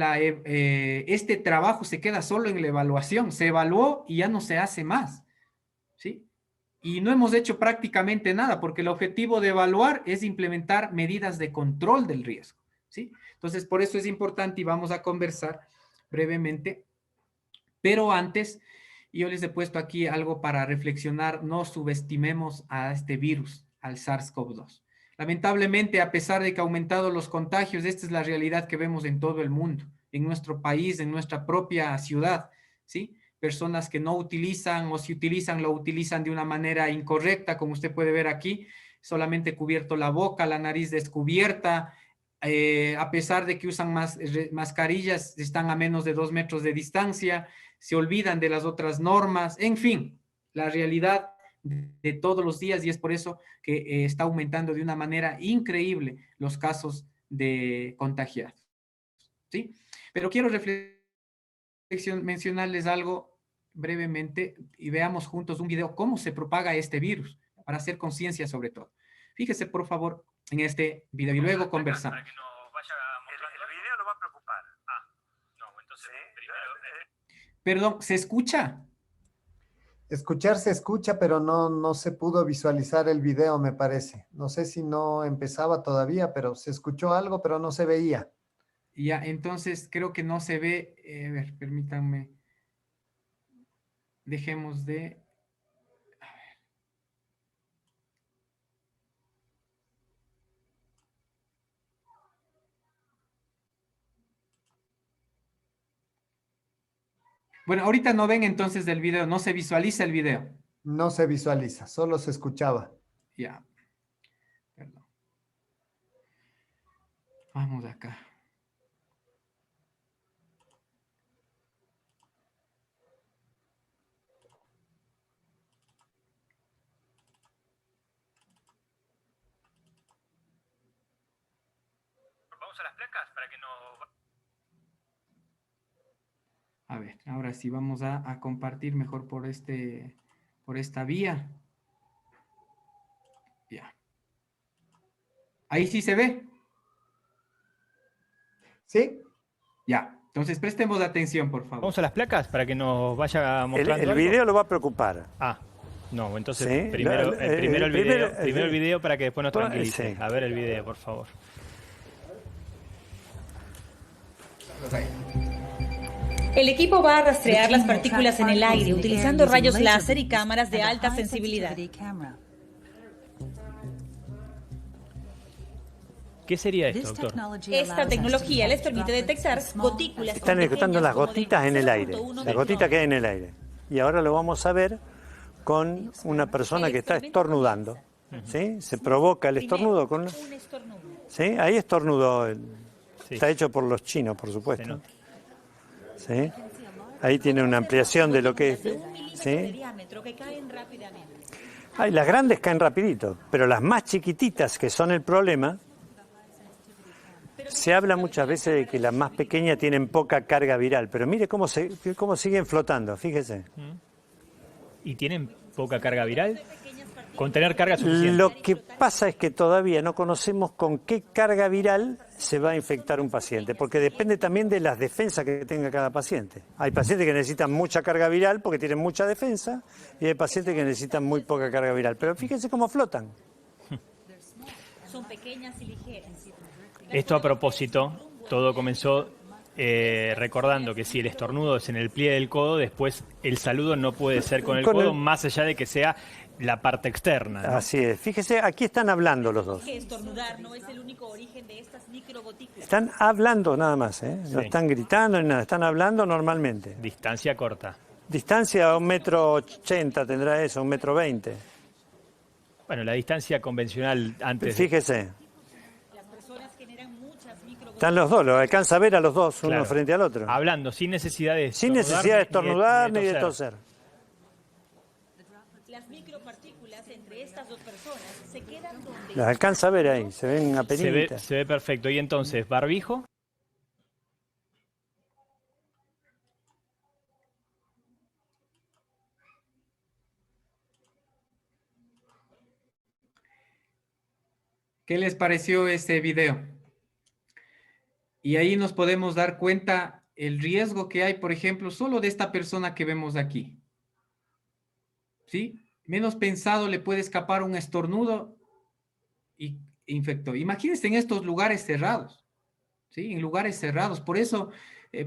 este trabajo se queda solo en la evaluación, se evaluó y ya no se hace más, ¿sí? Y no hemos hecho prácticamente nada porque el objetivo de evaluar es implementar medidas de control del riesgo, ¿sí? Entonces, por eso es importante y vamos a conversar brevemente, pero antes, yo les he puesto aquí algo para reflexionar, no subestimemos a este virus, al SARS-CoV-2. Lamentablemente, a pesar de que ha aumentado los contagios, esta es la realidad que vemos en todo el mundo, en nuestro país, en nuestra propia ciudad, ¿sí? Personas que no utilizan o si utilizan, lo utilizan de una manera incorrecta, como usted puede ver aquí, solamente cubierto la boca, la nariz descubierta, a pesar de que usan mascarillas, están a menos de 2 metros de distancia, se olvidan de las otras normas, en fin, la realidad de todos los días y es por eso que está aumentando de una manera increíble los casos de contagiados, ¿sí? Pero quiero mencionarles algo brevemente y veamos juntos un video cómo se propaga este virus para hacer conciencia sobre todo. Fíjese por favor en este video y luego conversamos. Para que nos vaya mostrando. El video lo va a preocupar. Ah, no, entonces primero... Perdón, ¿se escucha? Escuchar se escucha, pero no se pudo visualizar el video, me parece. No sé si no empezaba todavía, pero se escuchó algo, pero no se veía. Ya, entonces creo que no se ve. A ver, permítanme. Dejemos de... Bueno, ahorita no ven entonces del video, no se visualiza el video. No se visualiza, solo se escuchaba. Ya, perdón. Vamos acá. Vamos a las placas para que nos... A ver, ahora sí vamos a compartir mejor por esta vía. Ya. Ahí sí se ve. ¿Sí? Ya. Entonces prestemos atención, por favor. Vamos a las placas para que nos vaya mostrando. El video lo va a preocupar. Ah, no, entonces Sí, primero el video para que después nos Pues, tranquilice. sí. A ver el video, por favor. El equipo va a rastrear las partículas en el aire utilizando rayos láser y cámaras de alta sensibilidad. ¿Qué sería esto, doctor? Esta tecnología les permite detectar gotículas. Están ejecutando las gotitas en el aire, la gotita que hay en el aire. Y ahora lo vamos a ver con una persona que está estornudando. ¿Sí? Se provoca el estornudo con... Un estornudo. ¿Sí? Ahí estornudó. Sí. Está hecho por los chinos, por Se supuesto. nota. ¿Sí? Ahí tiene una ampliación de lo que es. De 1 milímetro ¿Sí? de diámetro que caen rápidamente. Ay, las grandes caen rapidito, pero las más chiquititas, que son el problema, se habla muchas veces de que las más pequeñas tienen poca carga viral, pero mire cómo siguen flotando, fíjese. ¿Y tienen poca carga viral? Con tener carga suficiente. Lo que pasa es que todavía no conocemos con qué carga viral se va a infectar un paciente, porque depende también de las defensas que tenga cada paciente. Hay pacientes que necesitan mucha carga viral porque tienen mucha defensa y hay pacientes que necesitan muy poca carga viral. Pero fíjense cómo flotan. Son pequeñas y ligeras. Esto a propósito, todo comenzó recordando que si el estornudo es en el pliegue del codo, después el saludo no puede ser con el codo, más allá de que sea la parte externa, ¿no? Así es. Fíjese, aquí están hablando los dos. Que estornudar no es el único origen de estas microgotículas. Están hablando nada más, ¿eh? No Sí. están gritando ni nada, están hablando normalmente. Distancia corta. Distancia 1,80 m tendrá eso, 1,20 m. Bueno, la distancia convencional antes... Fíjese. Las personas generan muchas microgotículas. Están los dos, lo alcanza a ver a los dos, Claro. uno frente al otro. Hablando, sin necesidad de Sin necesidad de estornudar ni de toser. toser. Las micropartículas entre estas dos personas se quedan donde... Las alcanza a ver ahí, se ven apenitas. Se ve perfecto. Y entonces, barbijo. ¿Qué les pareció este video? Y ahí nos podemos dar cuenta el riesgo que hay, por ejemplo, solo de esta persona que vemos aquí. ¿Sí? Menos pensado le puede escapar un estornudo y infectó. Imagínense en estos lugares cerrados. ¿Sí? En lugares cerrados. Por eso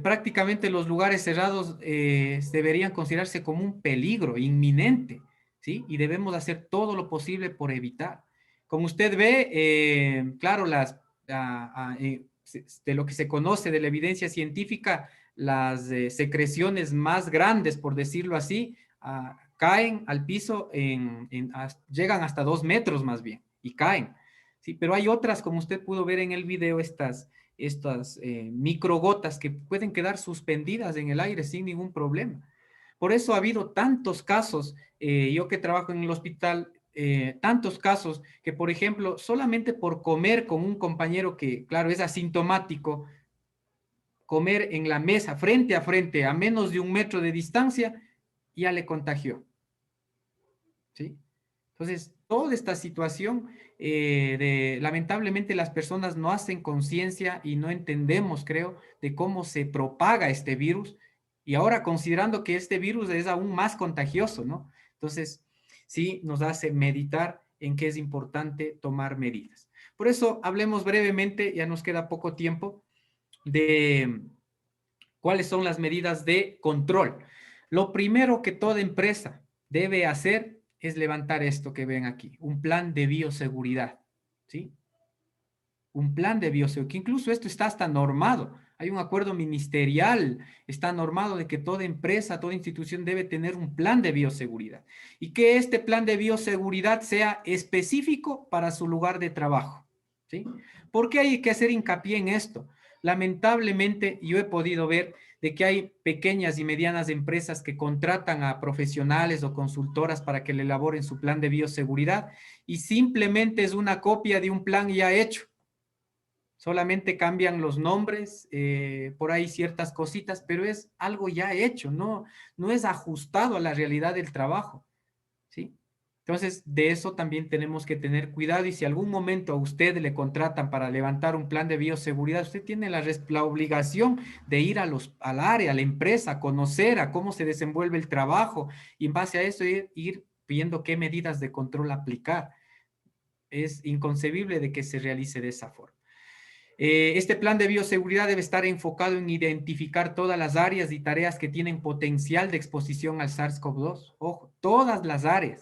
prácticamente los lugares cerrados deberían considerarse como un peligro inminente. ¿Sí? Y debemos hacer todo lo posible por evitar. Como usted ve, claro, de lo que se conoce de la evidencia científica, las secreciones más grandes, por decirlo así, caen al piso, llegan hasta 2 metros más bien, y caen. Sí, pero hay otras, como usted pudo ver en el video, estas microgotas que pueden quedar suspendidas en el aire sin ningún problema. Por eso ha habido tantos casos, yo que trabajo en el hospital, tantos casos que, por ejemplo, solamente por comer con un compañero que, claro, es asintomático, comer en la mesa, frente a frente, a menos de 1 metro de distancia, ya le contagió. ¿Sí? Entonces, toda esta situación, lamentablemente las personas no hacen conciencia y no entendemos, creo, de cómo se propaga este virus, y ahora considerando que este virus es aún más contagioso, ¿no? Entonces, sí nos hace meditar en que es importante tomar medidas. Por eso hablemos brevemente, ya nos queda poco tiempo, de cuáles son las medidas de control. Lo primero que toda empresa debe hacer es levantar esto que ven aquí, un plan de bioseguridad, ¿sí? Un plan de bioseguridad, que incluso esto está hasta normado. Hay un acuerdo ministerial, está normado de que toda empresa, toda institución debe tener un plan de bioseguridad y que este plan de bioseguridad sea específico para su lugar de trabajo, ¿sí? ¿Por qué hay que hacer hincapié en esto? Lamentablemente, yo he podido ver de que hay pequeñas y medianas empresas que contratan a profesionales o consultoras para que le elaboren su plan de bioseguridad y simplemente es una copia de un plan ya hecho. Solamente cambian los nombres, por ahí ciertas cositas, pero es algo ya hecho, no es ajustado a la realidad del trabajo, ¿sí? Entonces, de eso también tenemos que tener cuidado y si algún momento a usted le contratan para levantar un plan de bioseguridad, usted tiene la obligación de ir al área, a la empresa, a conocer a cómo se desenvuelve el trabajo y en base a eso ir viendo qué medidas de control aplicar. Es inconcebible de que se realice de esa forma. Este plan de bioseguridad debe estar enfocado en identificar todas las áreas y tareas que tienen potencial de exposición al SARS-CoV-2. Ojo, todas las áreas.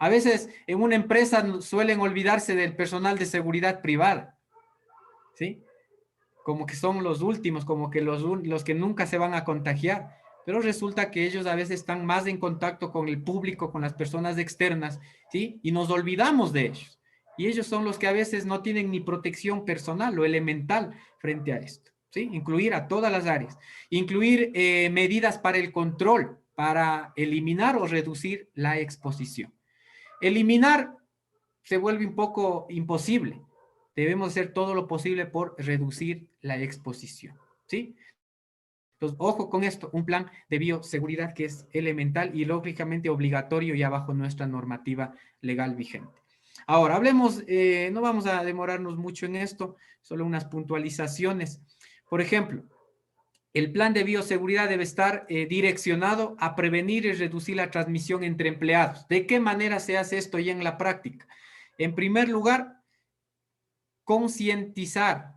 A veces en una empresa suelen olvidarse del personal de seguridad privada, ¿sí? Como que son los últimos, como que los que nunca se van a contagiar. Pero resulta que ellos a veces están más en contacto con el público, con las personas externas, ¿sí? Y nos olvidamos de ellos. Y ellos son los que a veces no tienen ni protección personal, lo elemental frente a esto, ¿sí? Incluir a todas las áreas. Incluir medidas para el control, para eliminar o reducir la exposición. Eliminar se vuelve un poco imposible. Debemos hacer todo lo posible por reducir la exposición, ¿sí? Entonces, ojo con esto, un plan de bioseguridad que es elemental y lógicamente obligatorio ya bajo nuestra normativa legal vigente. Ahora, hablemos, no vamos a demorarnos mucho en esto, solo unas puntualizaciones. Por ejemplo, el plan de bioseguridad debe estar direccionado a prevenir y reducir la transmisión entre empleados. ¿De qué manera se hace esto ya en la práctica? En primer lugar, concientizar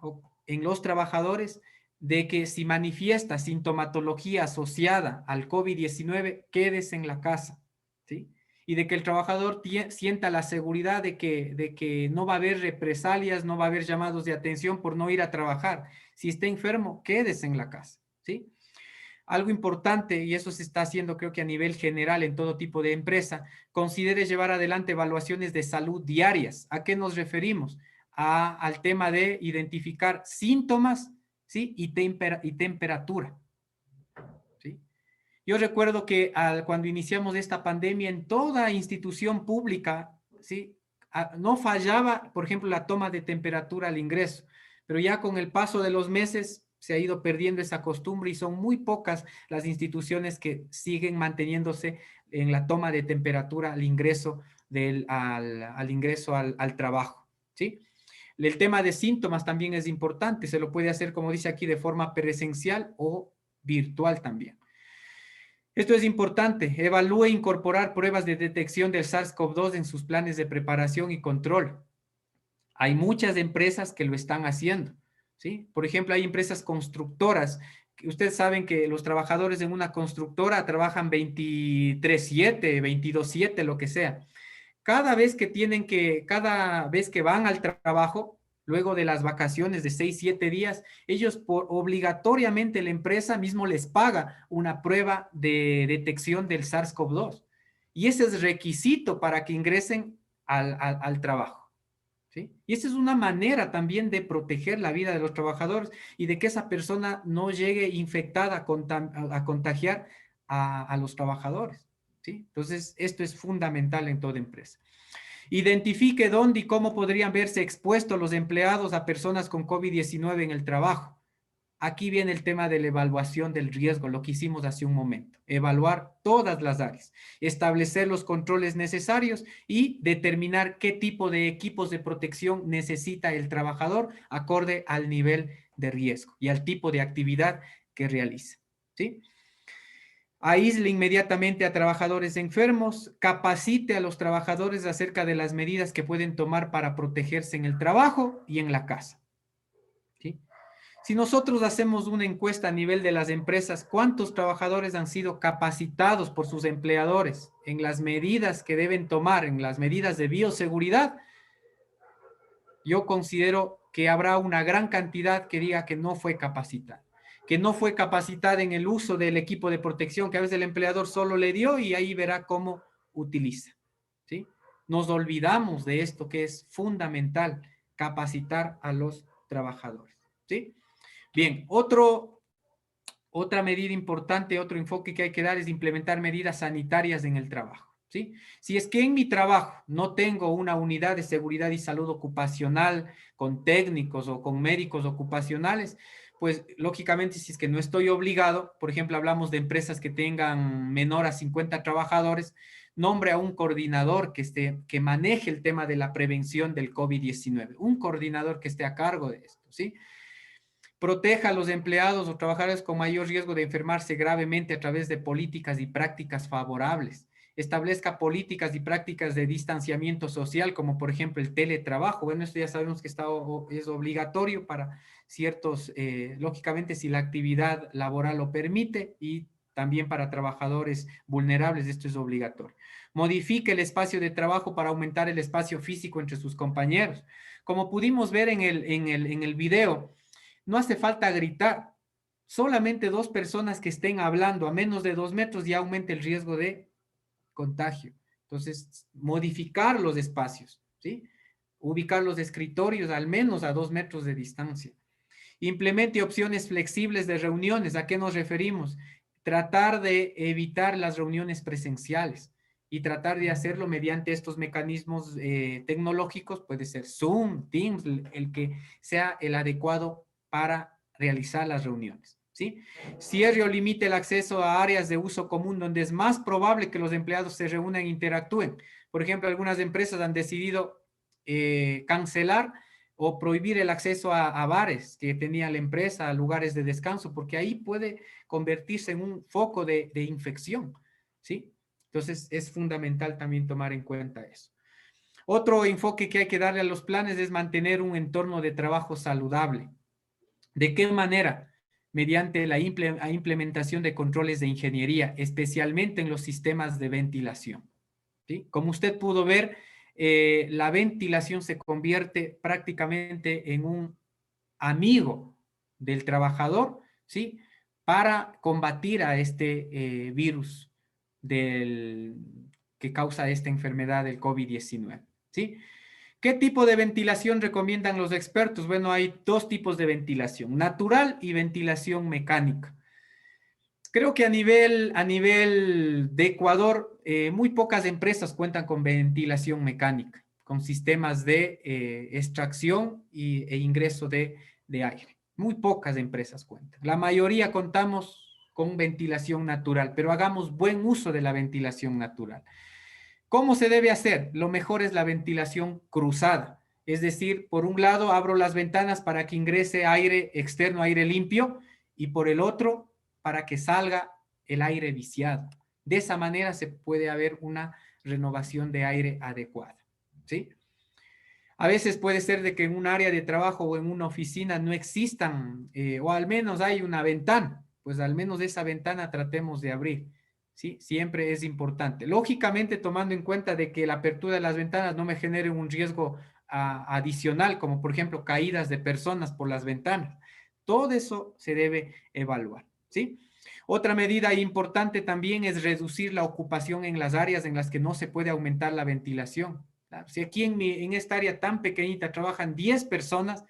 en los trabajadores de que si manifiesta sintomatología asociada al COVID-19, quedes en la casa, ¿sí? Y de que el trabajador sienta la seguridad de que no va a haber represalias, no va a haber llamados de atención por no ir a trabajar. Si está enfermo, quedes en la casa, ¿sí? Algo importante, y eso se está haciendo creo que a nivel general en todo tipo de empresa, considere llevar adelante evaluaciones de salud diarias. ¿A qué nos referimos? Al tema de identificar síntomas, ¿sí? y temperatura. ¿Sí? Yo recuerdo que cuando iniciamos esta pandemia en toda institución pública, ¿sí? No fallaba, por ejemplo, la toma de temperatura al ingreso, pero ya con el paso de los meses se ha ido perdiendo esa costumbre y son muy pocas las instituciones que siguen manteniéndose en la toma de temperatura al ingreso, al trabajo, ¿sí? El tema de síntomas también es importante, se lo puede hacer, como dice aquí, de forma presencial o virtual también. Esto es importante, evalúe incorporar pruebas de detección del SARS-CoV-2 en sus planes de preparación y control. Hay muchas empresas que lo están haciendo, ¿sí? Por ejemplo, hay empresas constructoras, que ustedes saben que los trabajadores en una constructora trabajan 23/7, 22/7, lo que sea. Cada vez que van al trabajo, luego de las vacaciones de 6, 7 días, ellos obligatoriamente la empresa mismo les paga una prueba de detección del SARS-CoV-2. Y ese es requisito para que ingresen al trabajo, ¿sí? Y esa es una manera también de proteger la vida de los trabajadores y de que esa persona no llegue infectada a contagiar a los trabajadores, ¿sí? Entonces, esto es fundamental en toda empresa. Identifique dónde y cómo podrían verse expuestos los empleados a personas con COVID-19 en el trabajo. Aquí viene el tema de la evaluación del riesgo, lo que hicimos hace un momento. Evaluar todas las áreas, establecer los controles necesarios y determinar qué tipo de equipos de protección necesita el trabajador acorde al nivel de riesgo y al tipo de actividad que realiza, ¿sí? Aísle inmediatamente a trabajadores enfermos, capacite a los trabajadores acerca de las medidas que pueden tomar para protegerse en el trabajo y en la casa, ¿sí? Si nosotros hacemos una encuesta a nivel de las empresas, ¿cuántos trabajadores han sido capacitados por sus empleadores en las medidas que deben tomar, en las medidas de bioseguridad? Yo considero que habrá una gran cantidad que diga que no fue capacitada. Que no fue capacitada en el uso del equipo de protección que a veces el empleador solo le dio y ahí verá cómo utiliza, ¿sí? Nos olvidamos de esto que es fundamental, capacitar a los trabajadores, ¿sí? Bien, otra medida importante, otro enfoque que hay que dar es implementar medidas sanitarias en el trabajo, ¿sí? Si es que en mi trabajo no tengo una unidad de seguridad y salud ocupacional con técnicos o con médicos ocupacionales, pues lógicamente si es que no estoy obligado, por ejemplo, hablamos de empresas que tengan menor a 50 trabajadores, nombre a un coordinador que maneje el tema de la prevención del COVID-19, un coordinador que esté a cargo de esto, ¿sí? Proteja a los empleados o trabajadores con mayor riesgo de enfermarse gravemente a través de políticas y prácticas favorables. Establezca políticas y prácticas de distanciamiento social, como por ejemplo el teletrabajo. Bueno, esto ya sabemos que es obligatorio para ciertos, lógicamente si la actividad laboral lo permite y también para trabajadores vulnerables esto es obligatorio. Modifique el espacio de trabajo para aumentar el espacio físico entre sus compañeros. Como pudimos ver en el video, no hace falta gritar, solamente 2 personas que estén hablando a menos de 2 metros ya aumenta el riesgo de contagio. Entonces, modificar los espacios, ¿sí? Ubicar los escritorios al menos a 2 metros de distancia. Implemente opciones flexibles de reuniones. ¿A qué nos referimos? Tratar de evitar las reuniones presenciales. y tratar de hacerlo mediante estos mecanismos tecnológicos, puede ser Zoom, Teams, el que sea el adecuado para realizar las reuniones, ¿sí? Cierre o limite el acceso a áreas de uso común donde es más probable que los empleados se reúnan e interactúen. Por ejemplo, algunas empresas han decidido cancelar o prohibir el acceso a bares que tenía la empresa, a lugares de descanso, porque ahí puede convertirse en un foco de infección, ¿sí? Entonces, es fundamental también tomar en cuenta eso. Otro enfoque que hay que darle a los planes es mantener un entorno de trabajo saludable. ¿De qué manera? Mediante la implementación de controles de ingeniería, especialmente en los sistemas de ventilación, ¿sí? Como usted pudo ver, la ventilación se convierte prácticamente en un amigo del trabajador, ¿sí? Para combatir a este virus que causa esta enfermedad del COVID-19, ¿sí? ¿Qué tipo de ventilación recomiendan los expertos? Bueno, hay dos tipos de ventilación, natural y ventilación mecánica. Creo que a nivel de Ecuador, muy pocas empresas cuentan con ventilación mecánica, con sistemas de extracción e ingreso de aire. Muy pocas empresas cuentan. La mayoría contamos con ventilación natural, pero hagamos buen uso de la ventilación natural. ¿Cómo se debe hacer? Lo mejor es la ventilación cruzada. Es decir, por un lado abro las ventanas para que ingrese aire externo, aire limpio, y por el otro para que salga el aire viciado. De esa manera se puede haber una renovación de aire adecuada, ¿sí? A veces puede ser de que en un área de trabajo o en una oficina no existan, o al menos hay una ventana, pues al menos esa ventana tratemos de abrir, ¿sí? Siempre es importante. Lógicamente, tomando en cuenta de que la apertura de las ventanas no me genere un riesgo adicional, como por ejemplo caídas de personas por las ventanas. Todo eso se debe evaluar, ¿sí? Otra medida importante también es reducir la ocupación en las áreas en las que no se puede aumentar la ventilación. Claro, si aquí en esta área tan pequeñita trabajan 10 personas,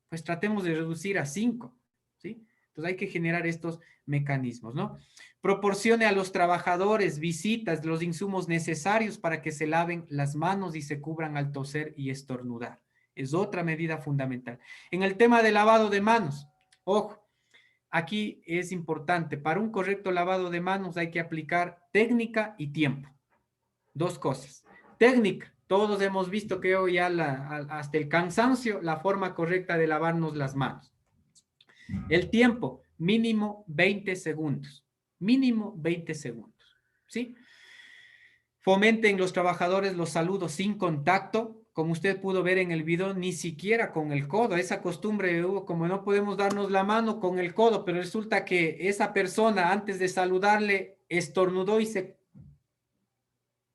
pues tratemos de reducir a 5, ¿sí? Entonces hay que generar estos mecanismos, ¿no? Proporcione a los trabajadores visitas, los insumos necesarios para que se laven las manos y se cubran al toser y estornudar. Es otra medida fundamental. En el tema de lavado de manos, ojo, aquí es importante, para un correcto lavado de manos hay que aplicar técnica y tiempo. Dos cosas. Técnica, todos hemos visto que hoy ya hasta el cansancio, la forma correcta de lavarnos las manos. El tiempo, mínimo 20 segundos. Mínimo 20 segundos, ¿sí? Fomenten los trabajadores los saludos sin contacto. Como usted pudo ver en el video, ni siquiera con el codo. Esa costumbre, como no podemos darnos la mano con el codo, pero resulta que esa persona antes de saludarle estornudó y se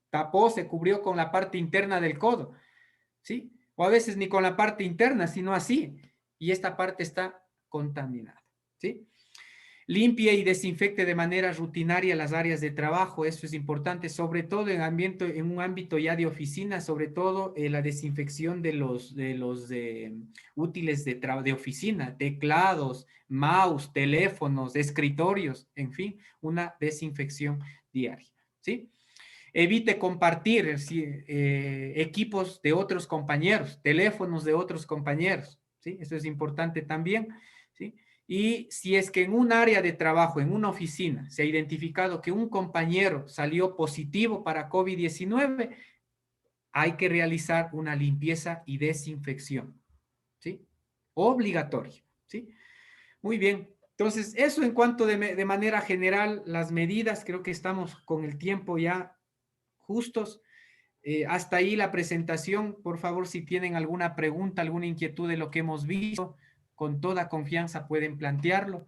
tapó, se cubrió con la parte interna del codo, ¿sí? O a veces ni con la parte interna, sino así. Y esta parte está contaminada, ¿sí? Limpie y desinfecte de manera rutinaria las áreas de trabajo, eso es importante, sobre todo en un ámbito ya de oficina, sobre todo la desinfección de los útiles de oficina, teclados, mouse, teléfonos, escritorios, en fin, una desinfección diaria, ¿sí? Evite compartir equipos de otros compañeros, teléfonos de otros compañeros, ¿sí? Eso es importante también, ¿sí? Y si es que en un área de trabajo, en una oficina, se ha identificado que un compañero salió positivo para COVID-19, hay que realizar una limpieza y desinfección, ¿sí? Obligatorio, ¿sí? Muy bien. Entonces, eso en cuanto de manera general, las medidas, creo que estamos con el tiempo ya justos. Hasta ahí la presentación. Por favor, si tienen alguna pregunta, alguna inquietud de lo que hemos visto, con toda confianza pueden plantearlo.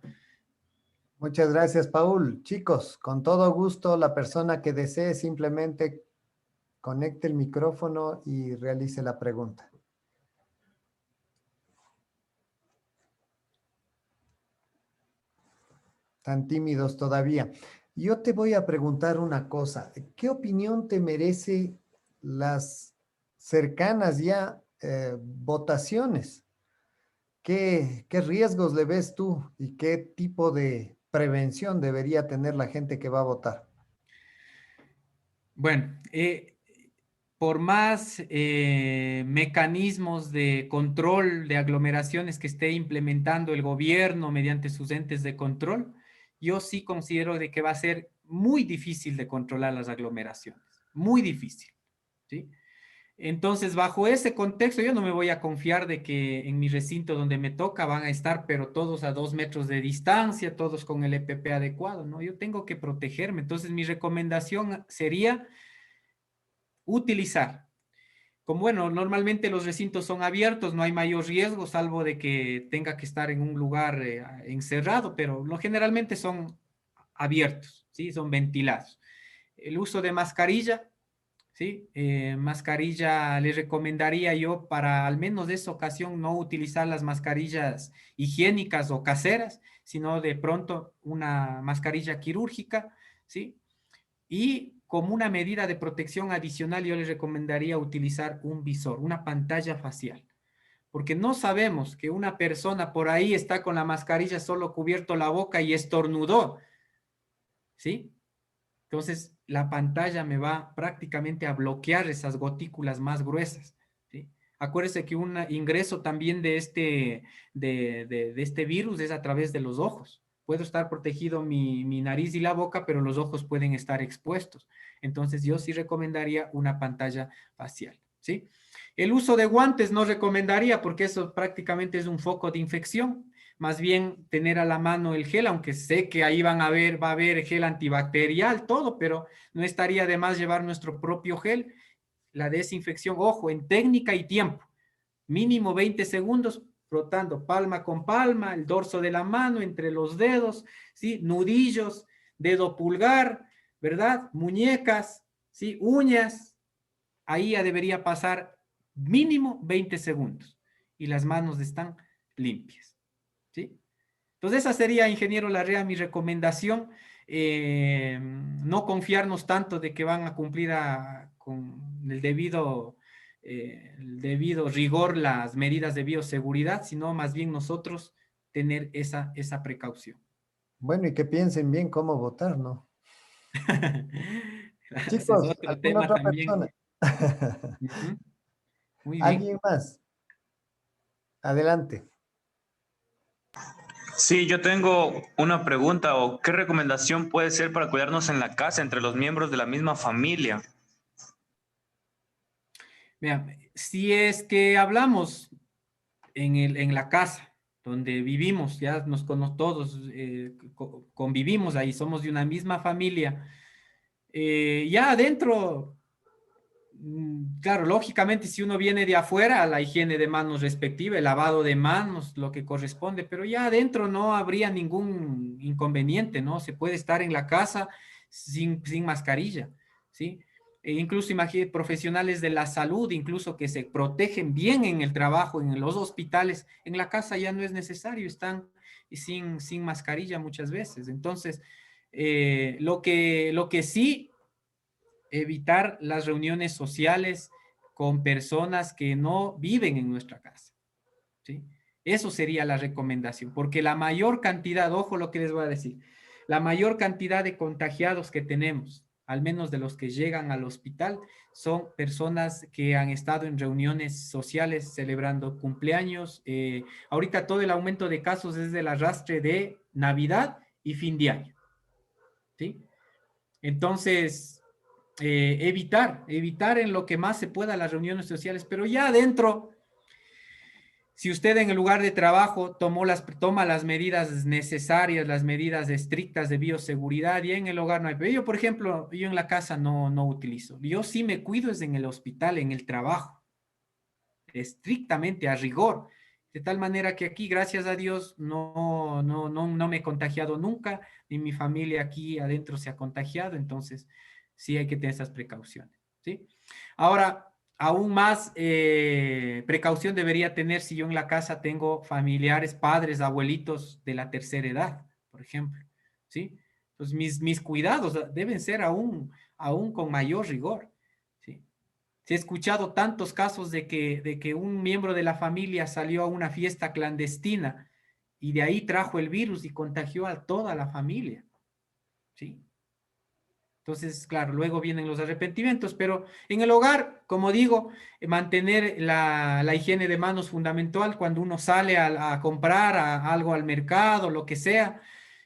Muchas gracias, Paul. Chicos, con todo gusto, la persona que desee simplemente conecte el micrófono y realice la pregunta. Tan tímidos todavía. Yo te voy a preguntar una cosa. ¿Qué opinión te merece las cercanas ya votaciones? ¿Qué riesgos le ves tú y qué tipo de prevención debería tener la gente que va a votar? Bueno, por más mecanismos de control de aglomeraciones que esté implementando el gobierno mediante sus entes de control, yo sí considero de que va a ser muy difícil de controlar las aglomeraciones, muy difícil, ¿sí? Entonces, bajo ese contexto, yo no me voy a confiar de que en mi recinto donde me toca van a estar, pero todos a 2 metros de distancia, todos con el EPP adecuado, ¿no? Yo tengo que protegerme. Entonces, mi recomendación sería utilizar. Como bueno, normalmente los recintos son abiertos, no hay mayor riesgo, salvo de que tenga que estar en un lugar encerrado, pero generalmente son abiertos, ¿sí? Son ventilados. El uso de mascarilla, ¿sí? Mascarilla le recomendaría yo para al menos de esa ocasión no utilizar las mascarillas higiénicas o caseras, sino de pronto una mascarilla quirúrgica, ¿sí? Y como una medida de protección adicional, yo les recomendaría utilizar un visor, una pantalla facial, porque no sabemos que una persona por ahí está con la mascarilla solo cubierto la boca y estornudó, ¿sí? Entonces, la pantalla me va prácticamente a bloquear esas gotículas más gruesas, ¿sí? Acuérdese que un ingreso también de de este virus es a través de los ojos. Puedo estar protegido mi nariz y la boca, pero los ojos pueden estar expuestos. Entonces, yo sí recomendaría una pantalla facial, ¿sí? El uso de guantes no recomendaría porque eso prácticamente es un foco de infección. Más bien tener a la mano el gel, aunque sé que ahí va a haber gel antibacterial, todo, pero no estaría de más llevar nuestro propio gel. La desinfección, ojo, en técnica y tiempo, mínimo 20 segundos, frotando palma con palma, el dorso de la mano entre los dedos, ¿sí? Nudillos, dedo pulgar, ¿verdad? Muñecas, ¿sí? Uñas, ahí ya debería pasar mínimo 20 segundos y las manos están limpias, ¿sí? Entonces esa sería, ingeniero Larrea, mi recomendación. No confiarnos tanto de que van a cumplir con el debido rigor las medidas de bioseguridad, sino más bien nosotros tener esa precaución. Bueno, y que piensen bien cómo votar, ¿no? Ese es Chicos, otro ¿alguna tema otra también. persona? Ujú. Muy bien. ¿Alguien más? Adelante. Sí, yo tengo una pregunta o qué recomendación puede ser para cuidarnos en la casa entre los miembros de la misma familia. Mira, si es que hablamos en la casa donde vivimos, ya todos convivimos ahí, somos de una misma familia, ya adentro, claro, lógicamente si uno viene de afuera, la higiene de manos respectiva, el lavado de manos, lo que corresponde, pero ya adentro no habría ningún inconveniente, ¿no? Se puede estar en la casa sin mascarilla, ¿sí? E incluso imagínate profesionales de la salud, incluso que se protegen bien en el trabajo, en los hospitales, en la casa ya no es necesario, están sin mascarilla muchas veces. Entonces, lo que sí evitar las reuniones sociales con personas que no viven en nuestra casa, ¿sí? Eso sería la recomendación, porque la mayor cantidad, ojo lo que les voy a decir, la mayor cantidad de contagiados que tenemos, al menos de los que llegan al hospital, son personas que han estado en reuniones sociales celebrando cumpleaños. Ahorita todo el aumento de casos es del arrastre de Navidad y fin de año, ¿sí? Entonces, evitar en lo que más se pueda las reuniones sociales, pero ya adentro, si usted en el lugar de trabajo toma las medidas necesarias, las medidas estrictas de bioseguridad, y en el hogar no hay. Pero yo, por ejemplo, yo en la casa no utilizo. Yo sí me cuido es en el hospital, en el trabajo, estrictamente, a rigor. De tal manera que aquí, gracias a Dios, no me he contagiado nunca, ni mi familia aquí adentro se ha contagiado, entonces sí hay que tener esas precauciones, ¿sí? Ahora, aún más precaución debería tener si yo en la casa tengo familiares, padres, abuelitos de la tercera edad, por ejemplo, ¿sí? Entonces, mis cuidados deben ser aún con mayor rigor, ¿sí? Se ha escuchado tantos casos de que un miembro de la familia salió a una fiesta clandestina y de ahí trajo el virus y contagió a toda la familia, ¿sí? Entonces, claro, luego vienen los arrepentimientos, pero en el hogar, como digo, mantener la higiene de manos fundamental cuando uno sale a comprar algo al mercado, lo que sea,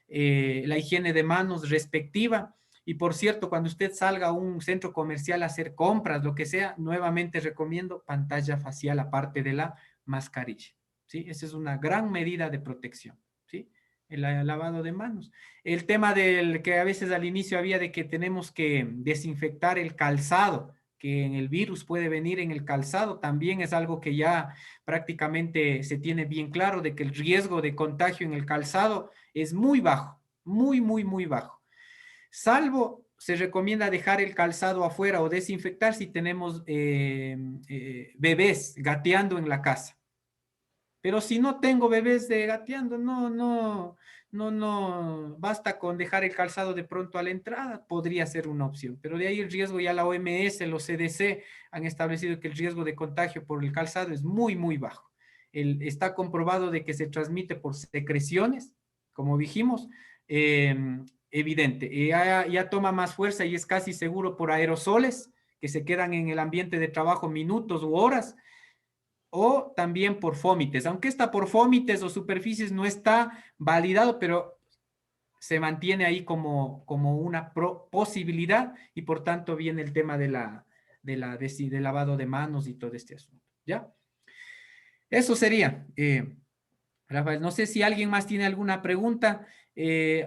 la higiene de manos respectiva. Y por cierto, cuando usted salga a un centro comercial a hacer compras, lo que sea, nuevamente recomiendo pantalla facial aparte de la mascarilla, ¿sí? Esa es una gran medida de protección, ¿sí? El lavado de manos. El tema del que a veces al inicio había de que tenemos que desinfectar el calzado, que en el virus puede venir en el calzado, también es algo que ya prácticamente se tiene bien claro de que el riesgo de contagio en el calzado es muy bajo, muy, muy, muy bajo. Salvo se recomienda dejar el calzado afuera o desinfectar si tenemos bebés gateando en la casa. Pero si no tengo bebés de gateando, no, basta con dejar el calzado de pronto a la entrada, podría ser una opción. Pero de ahí el riesgo, ya la OMS, los CDC han establecido que el riesgo de contagio por el calzado es muy, muy bajo. Está comprobado de que se transmite por secreciones, como dijimos, evidente. Ya toma más fuerza y es casi seguro por aerosoles que se quedan en el ambiente de trabajo minutos u horas, o también por fómites, aunque está por fómites o superficies no está validado, pero se mantiene ahí como una posibilidad y por tanto viene el tema de lavado de manos y todo este asunto, ¿ya? Eso sería, Rafael. No sé si alguien más tiene alguna pregunta.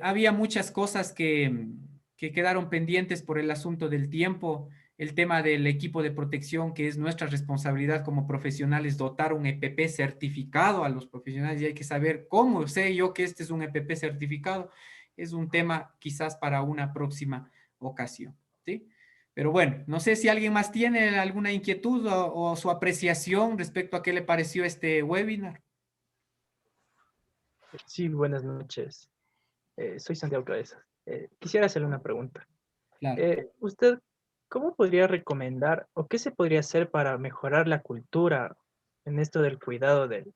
Había muchas cosas que quedaron pendientes por el asunto del tiempo. El tema del equipo de protección, que es nuestra responsabilidad como profesionales, dotar un EPP certificado a los profesionales y hay que saber cómo sé yo que este es un EPP certificado. Es un tema quizás para una próxima ocasión, ¿sí? Pero bueno, no sé si alguien más tiene alguna inquietud o su apreciación respecto a qué le pareció este webinar. Sí, buenas noches. Soy Santiago Cabezas. Quisiera hacerle una pregunta. Claro. ¿Usted cómo podría recomendar o qué se podría hacer para mejorar la cultura en esto del cuidado del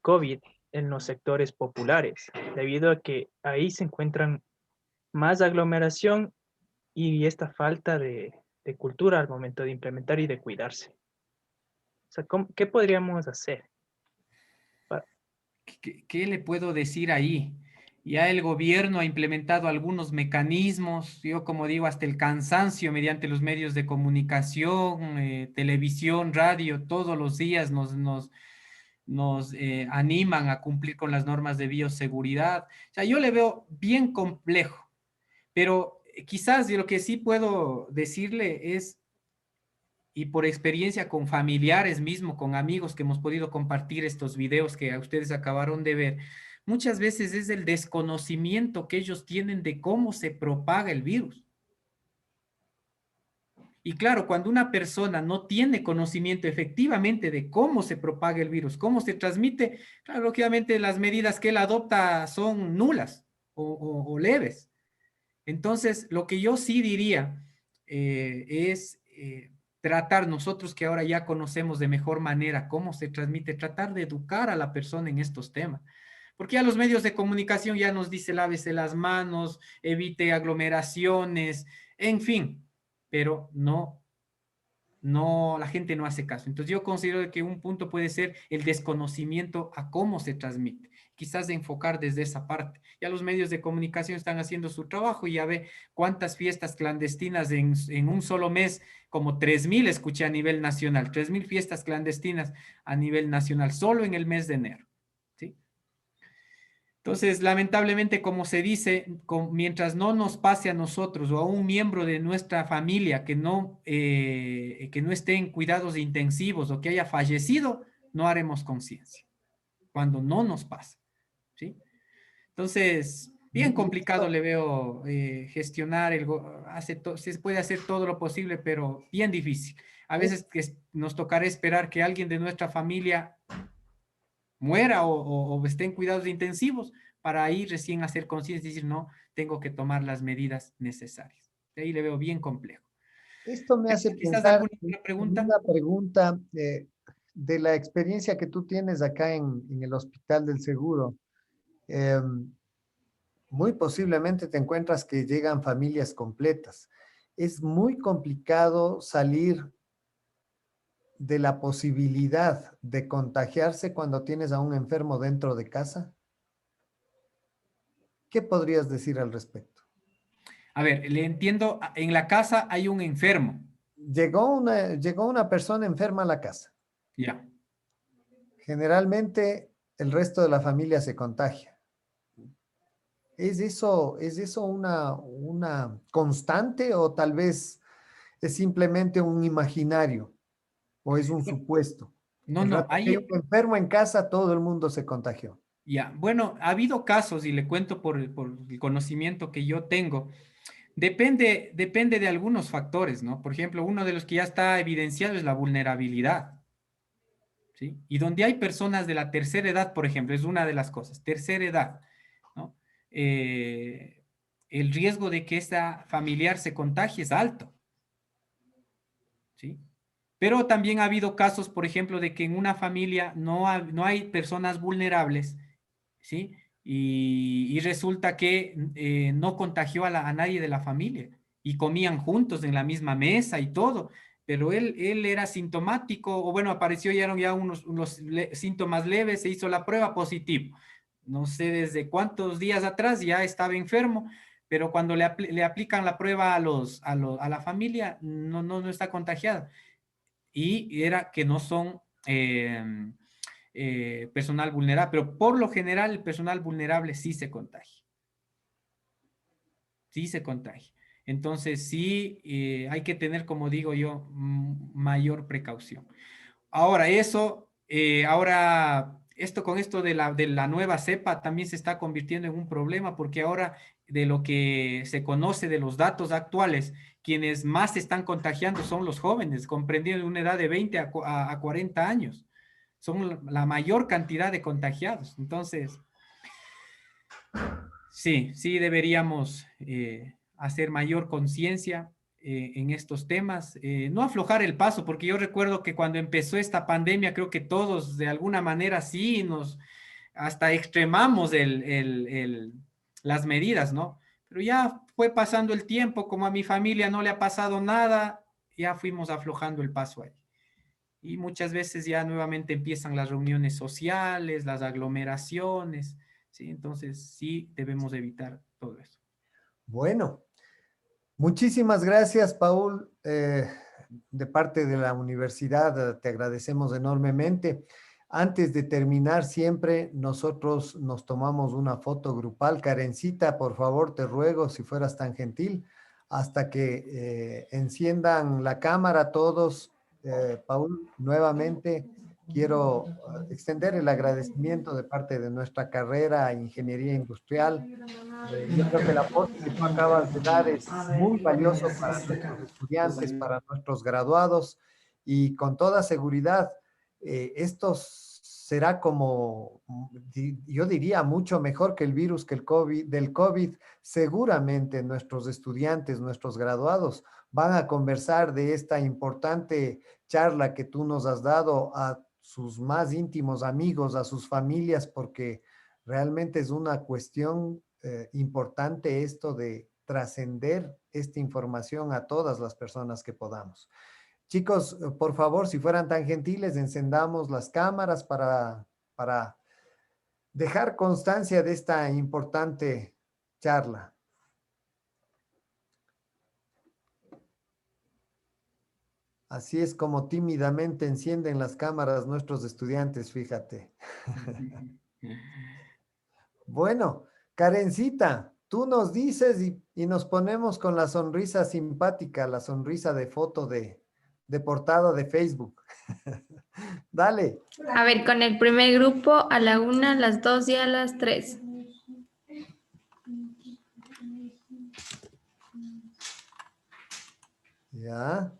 COVID en los sectores populares? Debido a que ahí se encuentran más aglomeración y esta falta de cultura al momento de implementar y de cuidarse. O sea, ¿qué podríamos hacer? ¿Qué le puedo decir ahí? Ya el gobierno ha implementado algunos mecanismos, yo como digo, hasta el cansancio mediante los medios de comunicación, televisión, radio, todos los días nos animan a cumplir con las normas de bioseguridad. O sea, yo le veo bien complejo, pero quizás lo que sí puedo decirle es, y por experiencia con familiares mismo, con amigos que hemos podido compartir estos videos que a ustedes acabaron de ver, muchas veces es el desconocimiento que ellos tienen de cómo se propaga el virus. Y claro, cuando una persona no tiene conocimiento efectivamente de cómo se propaga el virus, cómo se transmite, claro, lógicamente las medidas que él adopta son nulas o leves. Entonces, lo que yo sí diría es tratar nosotros que ahora ya conocemos de mejor manera cómo se transmite, tratar de educar a la persona en estos temas. Porque ya los medios de comunicación ya nos dice lávese las manos, evite aglomeraciones, en fin, pero la gente no hace caso. Entonces yo considero que un punto puede ser el desconocimiento a cómo se transmite, quizás de enfocar desde esa parte. Ya los medios de comunicación están haciendo su trabajo y ya ve cuántas fiestas clandestinas en un solo mes, como 3.000 escuché a nivel nacional, 3.000 fiestas clandestinas a nivel nacional, solo en el mes de enero. ¿Sí? Entonces, lamentablemente, como se dice, mientras no nos pase a nosotros o a un miembro de nuestra familia que no esté en cuidados intensivos o que haya fallecido, no haremos conciencia. Cuando no nos pasa, ¿sí? Entonces, bien complicado le veo gestionar, se puede hacer todo lo posible, pero bien difícil. A veces nos tocará esperar que alguien de nuestra familia muera o esté en cuidados intensivos para ahí recién hacer conciencia y decir, no, tengo que tomar las medidas necesarias. De ahí le veo bien complejo. Esto me hace Quizás pensar alguna otra en pregunta. una pregunta de la experiencia que tú tienes acá en el Hospital del Seguro. muy posiblemente te encuentras que llegan familias completas. Es muy complicado salir de la posibilidad de contagiarse cuando tienes a un enfermo dentro de casa. ¿Qué podrías decir al respecto? A ver, le entiendo, en la casa hay un enfermo. Llegó una persona enferma a la casa. Ya. Generalmente el resto de la familia se contagia. ¿Es eso una constante o tal vez es simplemente un imaginario o es un supuesto? No, El no, rato que hay un enfermo en casa, todo el mundo se contagió. ya. Bueno, ha habido casos, y le cuento por el conocimiento que yo tengo. Depende de algunos factores, ¿no? Por ejemplo, uno de los que ya está evidenciado es la vulnerabilidad, ¿sí? Y donde hay personas de la tercera edad, por ejemplo, es una de las cosas, tercera edad, ¿no? El riesgo de que esa familiar se contagie es alto, ¿sí? Pero también ha habido casos, por ejemplo, de que en una familia no hay personas vulnerables, ¿sí? Y resulta que no contagió a nadie de la familia y comían juntos en la misma mesa y todo, pero él era sintomático, o bueno, apareció ya unos síntomas leves, se hizo la prueba positivo. No sé desde cuántos días atrás ya estaba enfermo, pero cuando le aplican la prueba a la familia, no está contagiada. Y era que no son personal vulnerable, pero por lo general el personal vulnerable sí se contagia. Sí se contagia. Entonces sí hay que tener, como digo yo, mayor precaución. Ahora, con esto de la nueva cepa también se está convirtiendo en un problema porque ahora de lo que se conoce de los datos actuales, quienes más se están contagiando son los jóvenes, comprendiendo una edad de 20 a 40 años. Son la mayor cantidad de contagiados. Entonces, sí deberíamos hacer mayor conciencia en estos temas, no aflojar el paso, porque yo recuerdo que cuando empezó esta pandemia, creo que todos de alguna manera sí hasta extremamos las medidas, ¿no? Pero ya fue pasando el tiempo, como a mi familia no le ha pasado nada, ya fuimos aflojando el paso ahí. Y muchas veces ya nuevamente empiezan las reuniones sociales, las aglomeraciones, ¿sí? Entonces sí debemos evitar todo eso. Bueno, muchísimas gracias, Paul. De parte de la universidad, te agradecemos enormemente. Antes de terminar, siempre nosotros nos tomamos una foto grupal. Karencita, por favor, te ruego, si fueras tan gentil, hasta que enciendan la cámara todos. Paul, nuevamente quiero extender el agradecimiento de parte de nuestra carrera Ingeniería Industrial. Yo creo que el aporte que tú acabas de dar es muy valioso para nuestros estudiantes, para nuestros graduados, y con toda seguridad esto será como, yo diría, mucho mejor que el virus, que del COVID. Seguramente nuestros estudiantes, nuestros graduados van a conversar de esta importante charla que tú nos has dado a sus más íntimos amigos, a sus familias, porque realmente es una cuestión importante esto de trascender esta información a todas las personas que podamos. Chicos, por favor, si fueran tan gentiles, encendamos las cámaras para dejar constancia de esta importante charla. Así es como tímidamente encienden las cámaras nuestros estudiantes, fíjate. Bueno, Karencita, tú nos dices y nos ponemos con la sonrisa simpática, la sonrisa de foto de portada de Facebook. Dale. A ver, con el primer grupo a la 1, a las 2 y a las 3. Ya.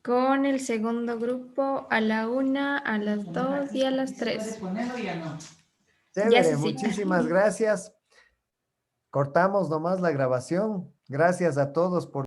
Con el segundo grupo a la 1, a las 2 y a las 3. Chévere, muchísimas gracias. Cortamos nomás la grabación. Gracias a todos por